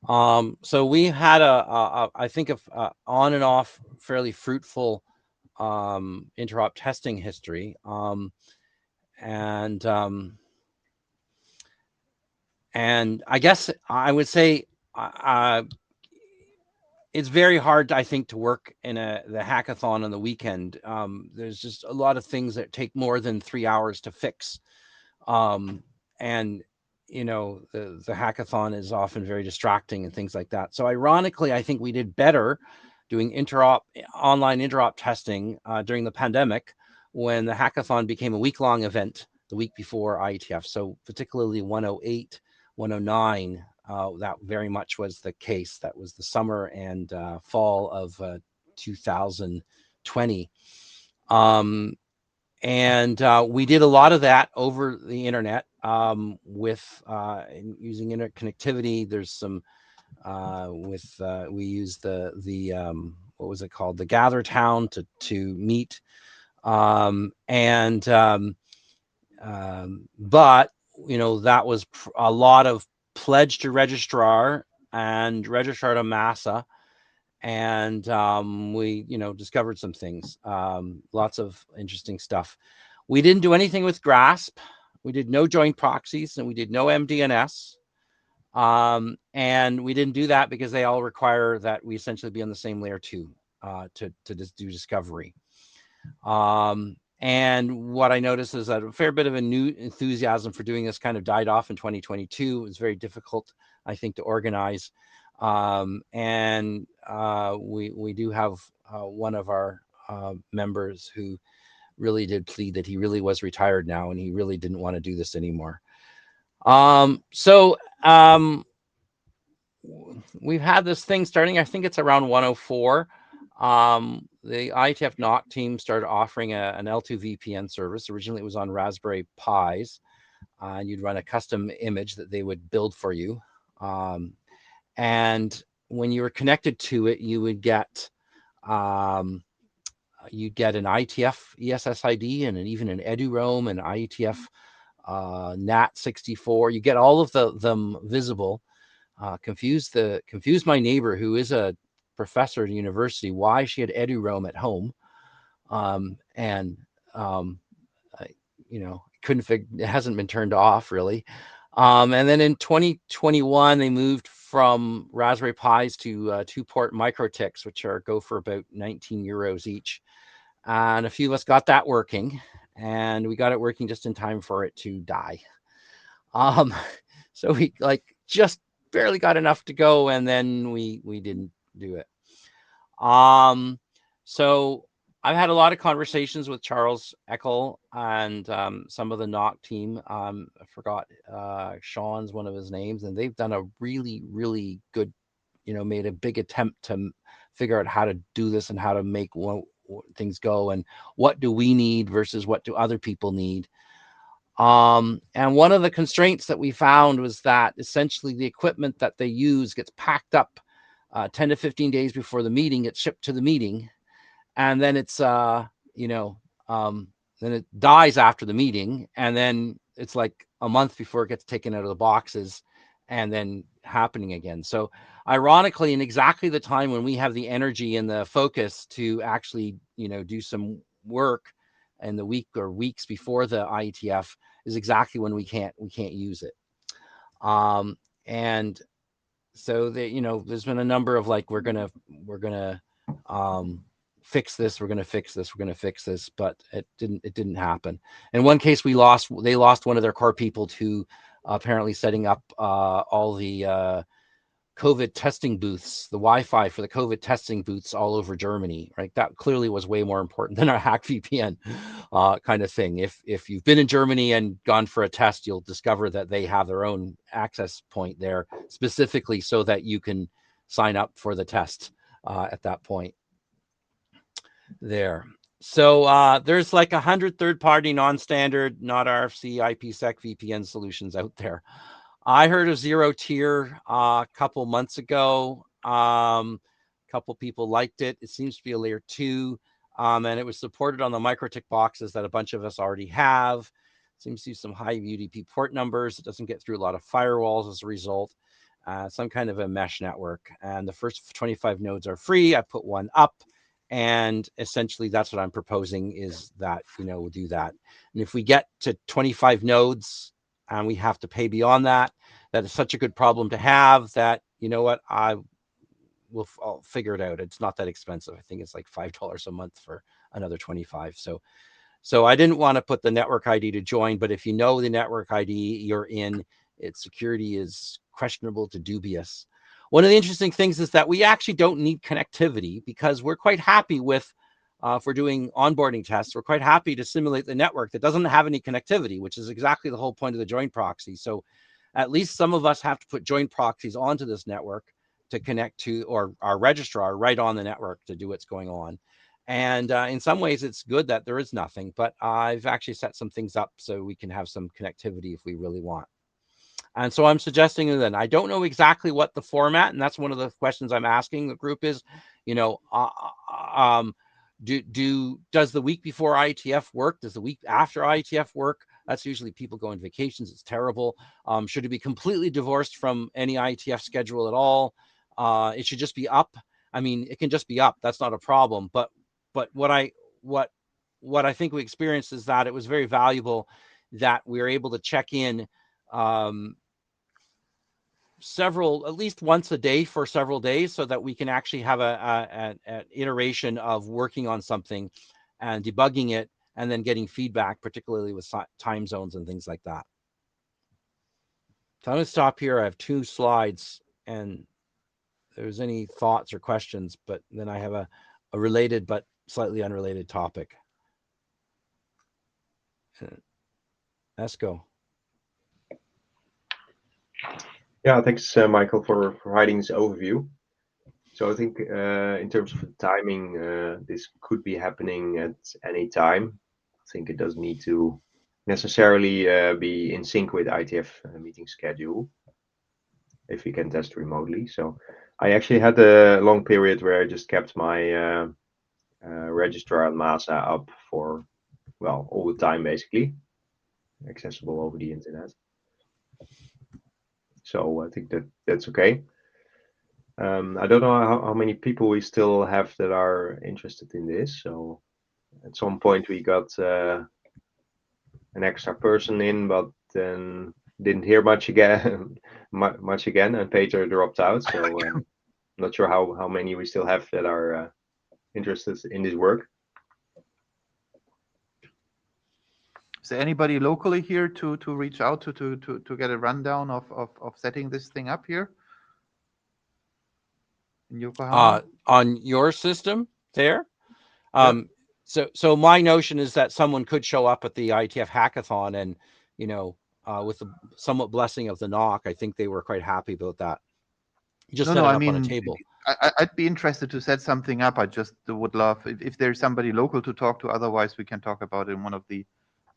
So we had I think of on and off fairly fruitful interop testing history. And I guess I would say it's very hard, I think, to work in the hackathon on the weekend. There's just a lot of things that take more than 3 hours to fix. And, you know, the hackathon is often very distracting and things like that. So ironically, I think we did better doing online interop testing during the pandemic when the hackathon became a week-long event the week before IETF. So particularly 108, 109, that very much was the case. That was the summer and fall of 2020. And we did a lot of that over the internet with using internet connectivity. There's some we use the what was it called? The Gather Town to meet. But you know, that was a lot of pledge to registrar and registrar to massa. And we, you know, discovered some things, lots of interesting stuff. We didn't do anything with GRASP. We did no joint proxies, and we did no MDNS. And we didn't do that because they all require that we essentially be on the same layer 2 to do discovery. And what I noticed is that a fair bit of a new enthusiasm for doing this kind of died off in 2022. It was very difficult, I think, to organize. And we do have one of our members who really did plead that he really was retired now and he really didn't want to do this anymore. We've had this thing starting, I think it's around 104. The IETF NOC team started offering an L2 VPN service. Originally, it was on Raspberry Pis. And you'd run a custom image that they would build for you. And when you were connected to it, you would get you'd get an IETF ESSID and even an EduRoam and IETF NAT64. You get all of them visible. Confused my neighbor, who is a professor at university, why she had EduRoam at home. You know, couldn't figure, it hasn't been turned off really. And then in 2021, they moved from Raspberry Pis to 2-port MikroTiks, which go for about 19 euros each. And a few of us got that working, and we got it working just in time for it to die. So we just barely got enough to go, and then we didn't do it. So I've had a lot of conversations with Charles Eckel and some of the NOC team. I forgot Sean's one of his names, and they've done a really, really good, you know, made a big attempt to figure out how to do this and how to make things go and what do we need versus what do other people need. And one of the constraints that we found was that essentially the equipment that they use gets packed up 10 to 15 days before the meeting, it's shipped to the meeting, and then it's, then it dies after the meeting, and then it's like a month before it gets taken out of the boxes and then happening again. So ironically, in exactly the time when we have the energy and the focus to actually, do some work in the week or weeks before the IETF is exactly when we can't use it. And so there's been a number of like, we're gonna fix this, we're gonna fix this, but it didn't happen. In one case, they lost one of their core people to apparently setting up all the COVID testing booths, the Wi-Fi for the COVID testing booths all over Germany, right? That clearly was way more important than our hack VPN kind of thing. If you've been in Germany and gone for a test, you'll discover that they have their own access point there specifically so that you can sign up for the test at that point there. So there's like 100 third-party non-standard, not RFC, IPsec VPN solutions out there. I heard of Zero Tier a couple months ago. A couple people liked it. It seems to be a layer 2, and it was supported on the MikroTik boxes that a bunch of us already have. Seems to use some high UDP port numbers. It doesn't get through a lot of firewalls as a result. Some kind of a mesh network. And the first 25 nodes are free. I put one up. And essentially, that's what I'm proposing is that, we'll do that. And if we get to 25 nodes and we have to pay beyond that, that is such a good problem to have that, I'll figure it out. It's not that expensive. I think it's like $5 a month for another 25. So I didn't want to put the network ID to join, but if you know the network ID you're in, its security is questionable to dubious. One of the interesting things is that we actually don't need connectivity because we're quite happy with, if we're doing onboarding tests, we're quite happy to simulate the network that doesn't have any connectivity, which is exactly the whole point of the joint proxy. So at least some of us have to put joint proxies onto this network to connect to, or our registrar right on the network to do what's going on. And in some ways, it's good that there is nothing, but I've actually set some things up so we can have some connectivity if we really want. And so I'm suggesting that I don't know exactly what the format, and that's one of the questions I'm asking the group is, does the week before IETF work? Does the week after IETF work? That's usually people go on vacations. It's terrible. Should it be completely divorced from any IETF schedule at all? It should just be up. I mean, it can just be up. That's not a problem. But what I think we experienced is that it was very valuable that we were able to check in at least once a day for several days so that we can actually have an iteration of working on something and debugging it and then getting feedback, particularly with time zones and things like that. So I'm going to stop here. I have 2 slides and if there's any thoughts or questions, but then I have a related but slightly unrelated topic. Let's go. Yeah, thanks, Michael, for providing this overview. So I think in terms of timing, this could be happening at any time. I think it doesn't need to necessarily be in sync with IETF meeting schedule if we can test remotely. So I actually had a long period where I just kept my registrar and Masa up for, well, all the time, basically, accessible over the internet. So I think that's okay. I don't know how many people we still have that are interested in this. So at some point we got an extra person in, but then didn't hear much again, and Peter dropped out. So I'm not sure how many we still have that are interested in this work. Is there anybody locally here to reach out to get a rundown of setting this thing up here in Yokohama? On your system there? So my notion is that someone could show up at the IETF hackathon and, with the somewhat blessing of the NOC, I think they were quite happy about that. Just set it up on a table. I'd be interested to set something up. I just would love if there's somebody local to talk to. Otherwise, we can talk about it in one of the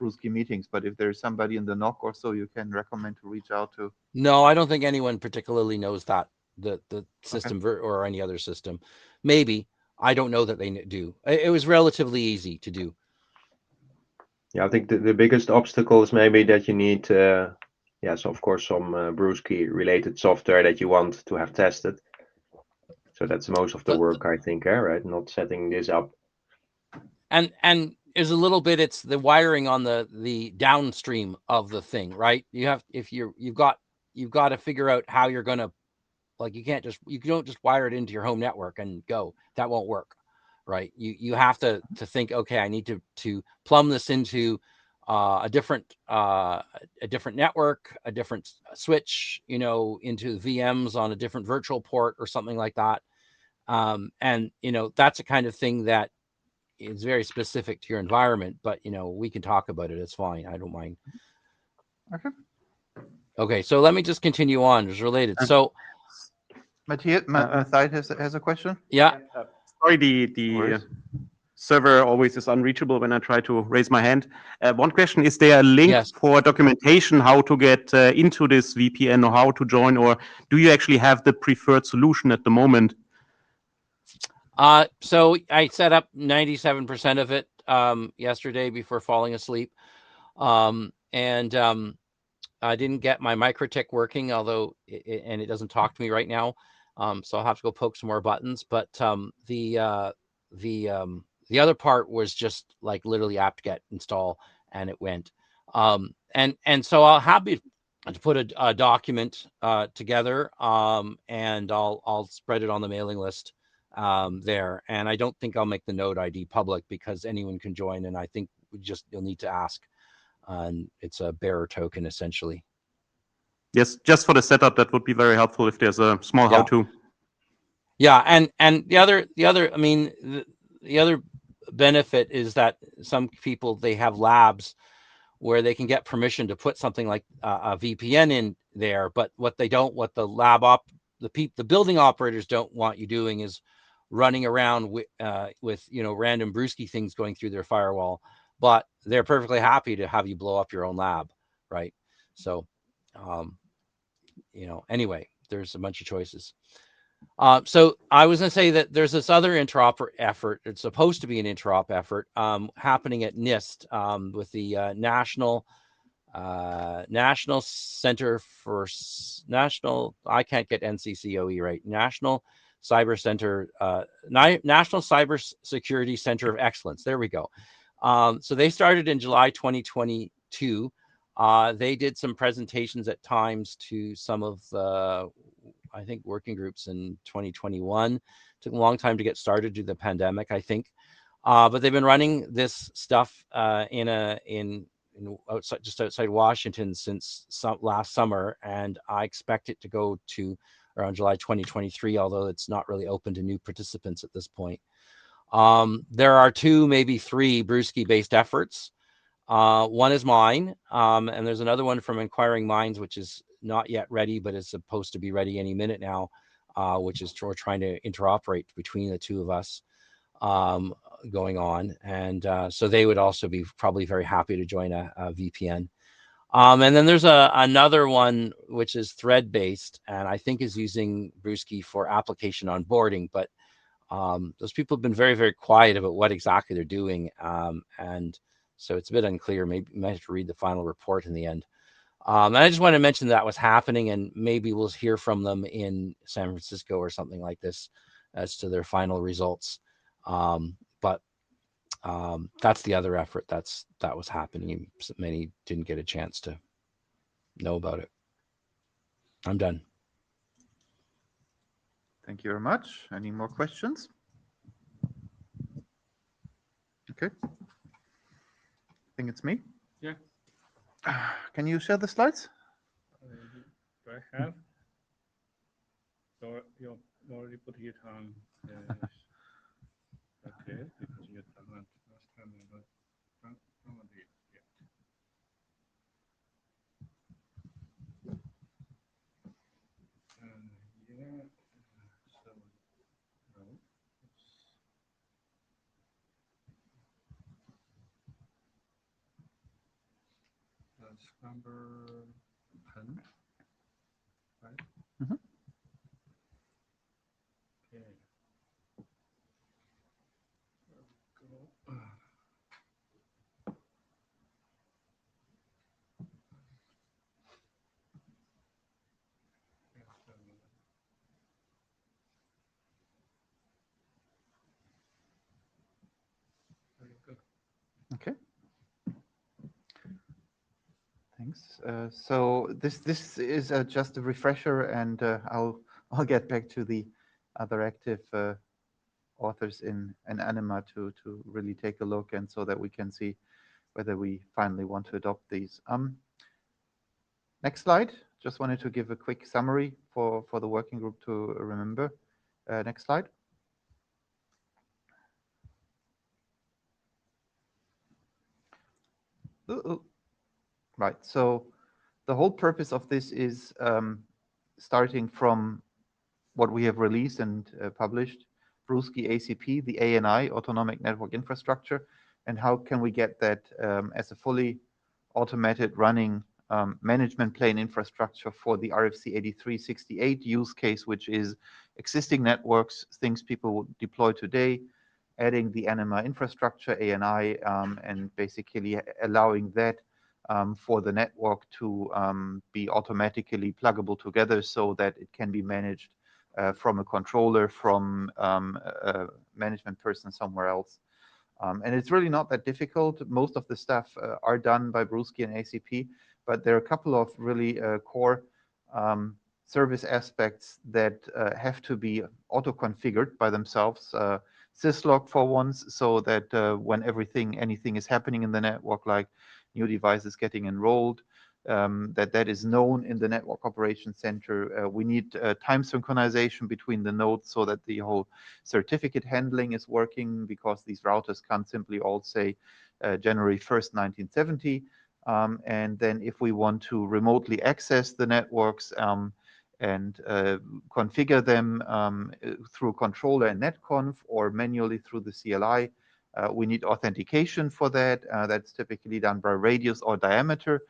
Brewski meetings, but if there's somebody in the NOC or so, you can recommend to reach out to. No, I don't think anyone particularly knows that the system or any other system. Maybe. I don't know that they do. It was relatively easy to do. Yeah, I think the biggest obstacle is maybe that you need, so of course, some Brewski related software that you want to have tested. So that's most of the work, I think, right? Not setting this up. And there's a little bit, it's the wiring on the downstream of the thing, right? You have, if you've got to figure out how you're going to, like, you don't just wire it into your home network and go. That won't work, right? You have to think, okay, I need to plumb this into a different network, a different switch, into VMs on a different virtual port or something like that. And that's a kind of thing that is very specific to your environment, but we can talk about it. It's fine. I don't mind. Okay, so let me just continue on. It's related. So Matthias has a question. Yeah. Sorry, the server always is unreachable when I try to raise my hand. One question, is there a link for documentation how to get into this VPN or how to join, or do you actually have the preferred solution at the moment? So I set up 97% of it yesterday before falling asleep. I didn't get my MikroTik working, although it doesn't talk to me right now. So I'll have to go poke some more buttons. But the other part was just like literally apt-get install, and it went. And so I'll happy to put a document together, and I'll spread it on the mailing list there. And I don't think I'll make the node ID public because anyone can join, and I think you'll need to ask. And it's a bearer token essentially. Yes, just for the setup, that would be very helpful if there's a small how-to. Yeah, and the other, I mean, the other benefit is that some people, they have labs where they can get permission to put something like a VPN in there, but what the building operators don't want you doing is running around with random Brewski things going through their firewall. But they're perfectly happy to have you blow up your own lab, right? So, anyway, there's a bunch of choices. So I was going to say that there's this other interop effort. It's supposed to be an interop effort happening at NIST with the National Center for National. I can't get NCCOE right. National Cyber Center, National Cyber Security Center of Excellence. There we go. So they started in July 2022. They did some presentations at times to some of the, I think, working groups in 2021. Took a long time to get started due to the pandemic, I think. But they've been running this stuff just outside Washington since last summer, and I expect it to go to around July 2023, although it's not really open to new participants at this point. There are 2, maybe 3 Brewski-based efforts. One is mine, and there's another one from Inquiring Minds, which is not yet ready, but is supposed to be ready any minute now, which is we're trying to interoperate between the two of us going on. And so they would also be probably very happy to join a VPN. And then there's another one, which is thread-based, and I think is using Brewski for application onboarding, but those people have been very, very quiet about what exactly they're doing. And so it's a bit unclear. Maybe you might have to read the final report in the end. And I just want to mention that was happening, and maybe we'll hear from them in San Francisco or something like this as to their final results. But that's the other effort that was happening. Many didn't get a chance to know about it. I'm done. Thank you very much. Any more questions? Okay. I think it's me. Yeah. Can you share the slides? Do I have? So you already put it on. Okay, because you had done that last time. Yeah. So no. is number 10, right? Mhm. Okay. There we go. Very good. Okay. Thanks. So this is just a refresher, and I'll get back to the other active authors in Anima to really take a look, and so that we can see whether we finally want to adopt these. Next slide. Just wanted to give a quick summary for the working group to remember. Next slide. Right. So the whole purpose of this is starting from what we have released and published, Brusky ACP, the ANI, Autonomic Network Infrastructure, and how can we get that as a fully automated running management plane infrastructure for the RFC 8368 use case, which is existing networks, things people would deploy today, adding the Anima infrastructure, ANI, and basically allowing that for the network to be automatically pluggable together so that it can be managed from a controller, from a management person somewhere else. And it's really not that difficult. Most of the stuff are done by Brusky and ACP, but there are a couple of really core service aspects that have to be auto-configured by themselves. Syslog for once, so that when anything is happening in the network, like new devices getting enrolled, that is known in the network operations center. We need time synchronization between the nodes so that the whole certificate handling is working, because these routers can't simply all say January 1st, 1970. And then if we want to remotely access the networks and configure them through controller and netconf, or manually through the CLI, we need authentication for that. That's typically done by radius or diameter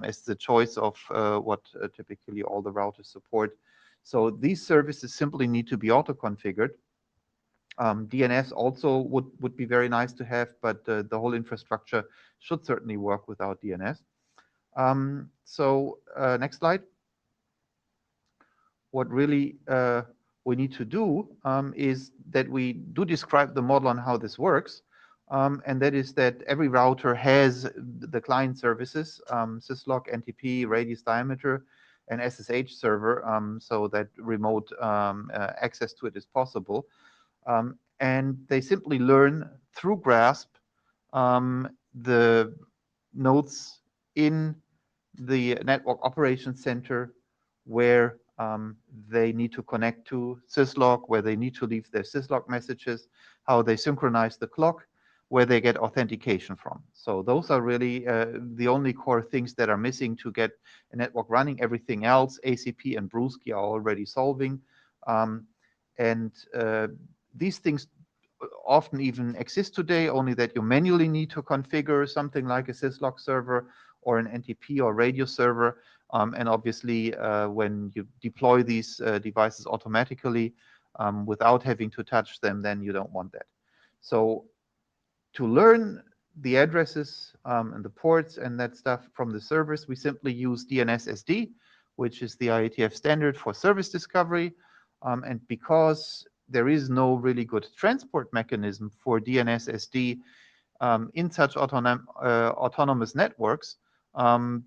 as the choice of what typically all the routers support. So these services simply need to be auto-configured. DNS also would be very nice to have, but the whole infrastructure should certainly work without DNS. Next slide. What really we need to do is that we do describe the model on how this works. And that is that every router has the client services, syslog, NTP, radius, diameter, and SSH server, so that remote access to it is possible. And they simply learn through GRASP the nodes in the network operations center where they need to connect to syslog, where they need to leave their syslog messages, how they synchronize the clock, where they get authentication from. So those are really the only core things that are missing to get a network running. Everything else, ACP and Brusky are already solving. These things often even exist today, only that you manually need to configure something like a syslog server or an NTP or radio server. And obviously, when you deploy these devices automatically without having to touch them, then you don't want that. So to learn the addresses and the ports and that stuff from the servers, we simply use DNS-SD, which is the IETF standard for service discovery. And because there is no really good transport mechanism for DNS-SD in such autonomous networks,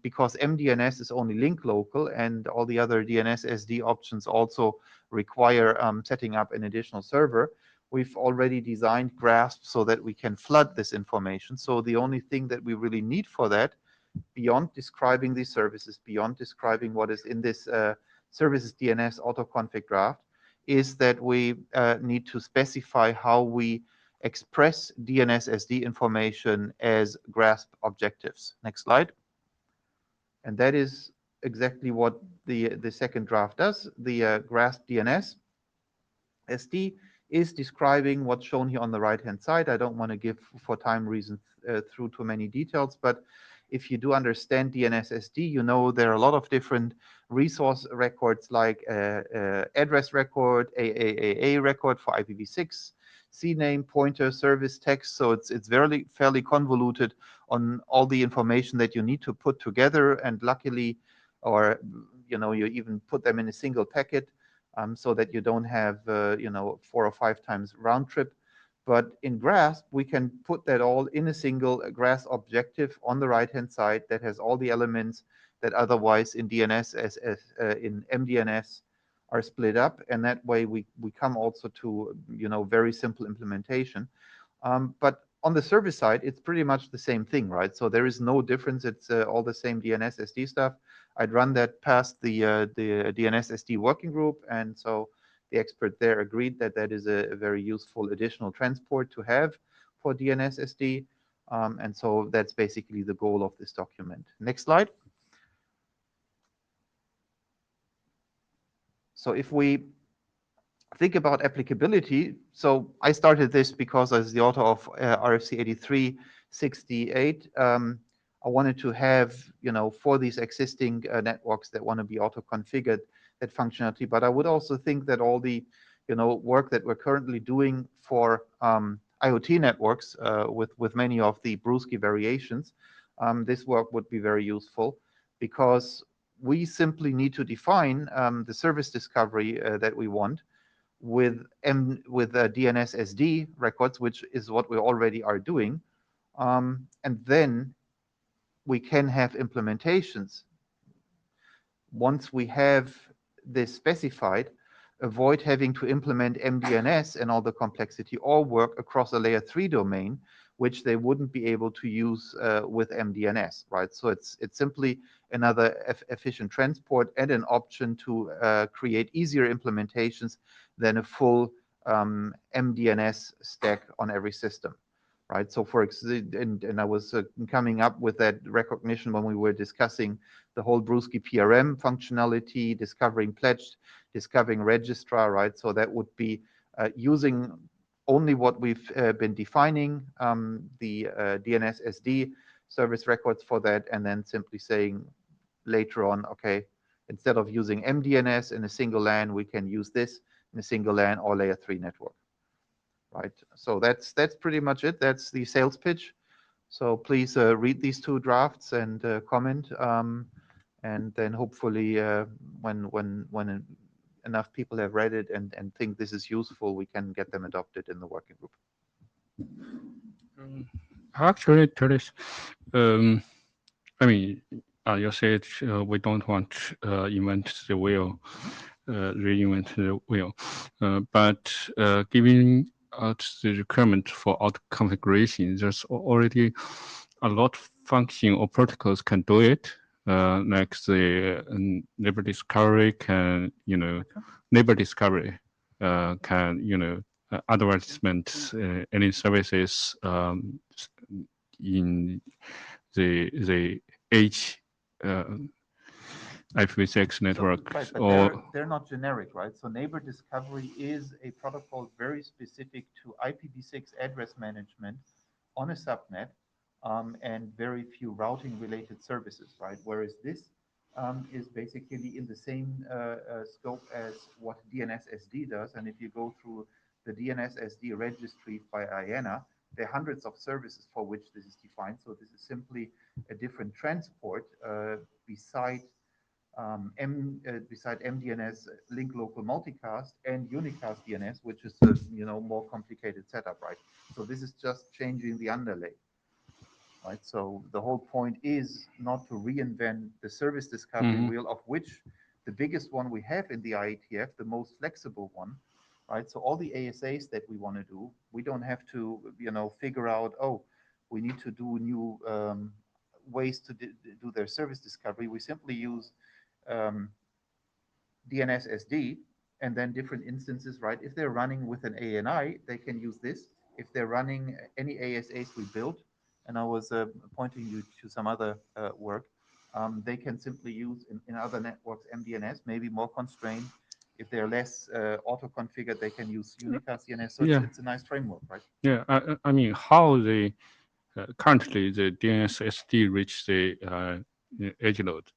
because MDNS is only link local, and all the other DNS-SD options also require setting up an additional server. We've already designed GRASP so that we can flood this information. So the only thing that we really need for that, beyond describing these services, beyond describing what is in this services DNS autoconfig draft, is that we need to specify how we express DNS-SD information as GRASP objectives. Next slide. And that is exactly what the second draft does. The GRASP DNS SD is describing what's shown here on the right-hand side. I don't want to give, for time reasons, through too many details, but if you do understand DNS-SD, you know there are a lot of different resource records like address record, AAA record for IPv6, CNAME, pointer, service text. So it's fairly convoluted on all the information that you need to put together. And luckily, or you even put them in a single packet, so that you don't have 4 or 5 times round trip. But in GRASP, we can put that all in a single GRASP objective on the right-hand side that has all the elements that otherwise in DNS in MDNS are split up, and that way we come also to very simple implementation. But on the service side, it's pretty much the same thing, right? So there is no difference. It's all the same DNS SD stuff. I'd run that past the DNS SD working group, and so the expert there agreed that that is a very useful additional transport to have for DNS SD. And so that's basically the goal of this document. Next slide. So if we think about applicability, so I started this because as the author of RFC 8368, I wanted to have, for these existing networks that want to be auto-configured, that functionality. But I would also think that all the, work that we're currently doing for IoT networks with many of the Brewski variations, this work would be very useful because we simply need to define the service discovery that we want with DNS SD records, which is what we already are doing, and then we can have implementations. Once we have this specified, avoid having to implement MDNS and all the complexity, or work across a layer 3 domain, which they wouldn't be able to use with MDNS, right? So it's simply another efficient transport and an option to create easier implementations than a full MDNS stack on every system, right? So and I was coming up with that recognition when we were discussing the whole Brewski PRM functionality, discovering pledged, discovering registrar, right? So that would be using only what we've been defining, the DNS SD service records for that, and then simply saying later on, okay, instead of using MDNS in a single LAN, we can use this in a single LAN or layer 3 network, right? So that's pretty much it. That's the sales pitch. So please read these 2 drafts and comment, and then hopefully when enough people have read it and think this is useful, we can get them adopted in the working group. Actually, Teresa, I mean, you said we don't want to invent the wheel, reinvent the wheel, but giving out the requirement for auto configuration, there's already a lot of function or protocols can do it. Like the neighbor discovery can, neighbor discovery can, advertisements, any services in the H IPv6 network, Right, but or they're not generic, right? So neighbor discovery is a protocol very specific to IPv6 address management on a subnet, and very few routing related services, right? Whereas this is basically in the same scope as what DNS-SD does. And if you go through the DNS-SD registry by IANA, there are hundreds of services for which this is defined. So this is simply a different transport beside MDNS, link local multicast, and unicast DNS, which is a more complicated setup, right? So this is just changing the underlay, right? So the whole point is not to reinvent the service discovery wheel, of which the biggest one we have in the IETF, the most flexible one, right? So all the ASAs that we want to do, we don't have to figure out, oh, we need to do new ways to do their service discovery. We simply use DNS SD and then different instances, right? If they're running with an ANI, they can use this. If they're running any ASAs we built, and I was pointing you to some other work, they can simply use in other networks MDNS, maybe more constrained. If they're less auto-configured, they can use unicast DNS. So Yeah. it's a nice framework, right? yeah, I mean, how they currently the DNS SD reach the edge load.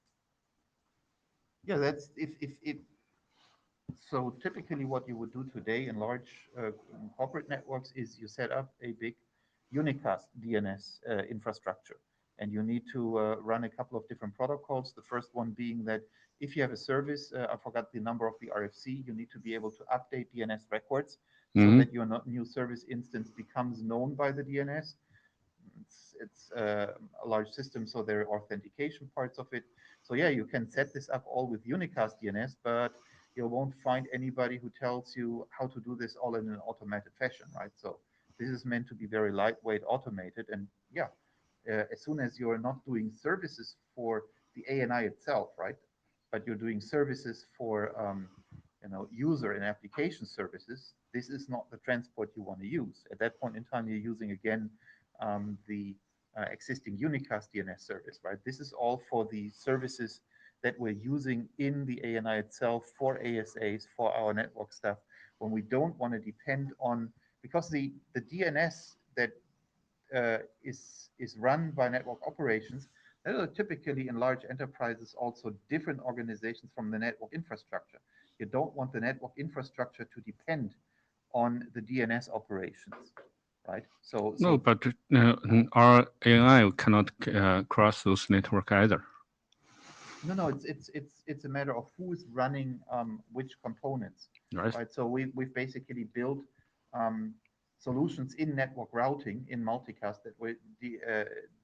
Yeah, that's if so typically what you would do today in large corporate networks is you set up a big unicast DNS infrastructure, and you need to run a couple of different protocols. The first one being that if you have a service, I forgot the number of the RFC, you need to be able to update DNS records so that your new service instance becomes known by the DNS. It's a large system, so there are authentication parts of it. So yeah, you can set this up all with unicast DNS, but you won't find anybody who tells you how to do this all in an automated fashion, right? So this is meant to be very lightweight, automated, and yeah, as soon as you're not doing services for the ANI itself, right, but you're doing services for user and application services, this is not the transport you want to use. At that point in time, you're using again the existing unicast DNS service, right? This is all for the services that we're using in the ANI itself for ASAs, for our network stuff, when we don't want to depend on, because the DNS that is run by network operations, that are typically in large enterprises also different organizations from the network infrastructure. You don't want the network infrastructure to depend on the DNS operations, right? So No, but our ANI cannot cross those network either. No, it's a matter of who is running which components, right? So we've basically built solutions in network routing in multicast that were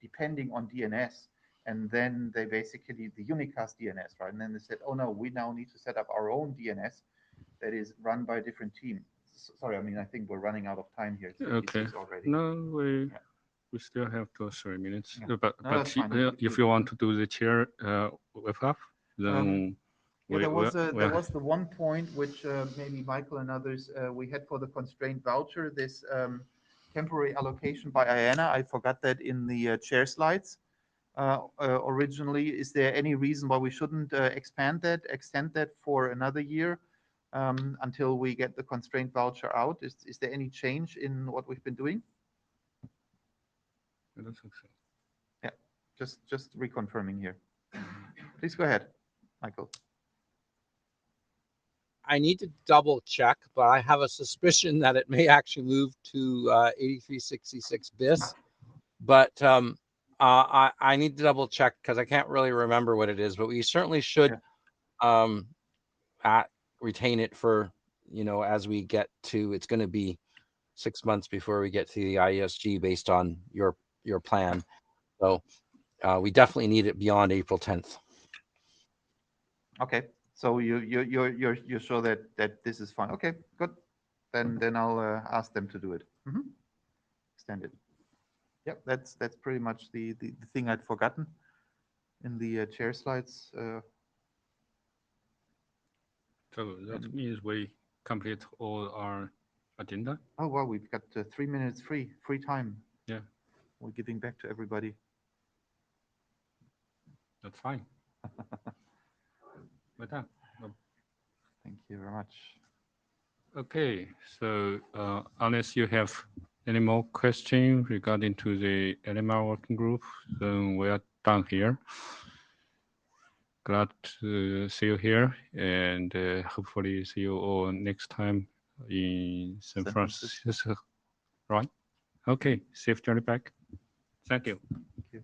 depending on DNS, and then they basically the unicast DNS, right? And then they said, oh no, we now need to set up our own DNS that is run by a different team. Sorry, I mean I think we're running out of time here. It's 56 already. No, we still have 2 or 3 minutes. Yeah. But that's fine. if you want to do the chair wrap up, then yeah, there was the one point which maybe Michael and others we had for the constraint voucher, this temporary allocation by IANA. I forgot that in the chair slides originally. Is there any reason why we shouldn't extend that for another year until we get the constraint voucher out? Is there any change in what we've been doing? I don't think so. Yeah, just reconfirming here. Please go ahead, Michael. I need to double check, but I have a suspicion that it may actually move to 8366 BIS. But I need to double check because I can't really remember what it is. But we certainly should retain it for, as we get to, it's going to be 6 months before we get to the IESG based on your plan. So we definitely need it beyond April 10th. Okay. So you're sure that this is fine? Okay, good. Then I'll ask them to do it. Extend it. Yep, that's pretty much the thing I'd forgotten in the chair slides. So that means we complete all our agenda. Oh wow, we've got 3 minutes free time. Yeah, we're giving back to everybody. That's fine. We're done. Thank you very much. Okay, so unless you have any more questions regarding to the ANIMA working group, then we are done here. Glad to see you here, and hopefully see you all next time in San Francisco. Right? Okay, safe journey back. Thank you. Thank you.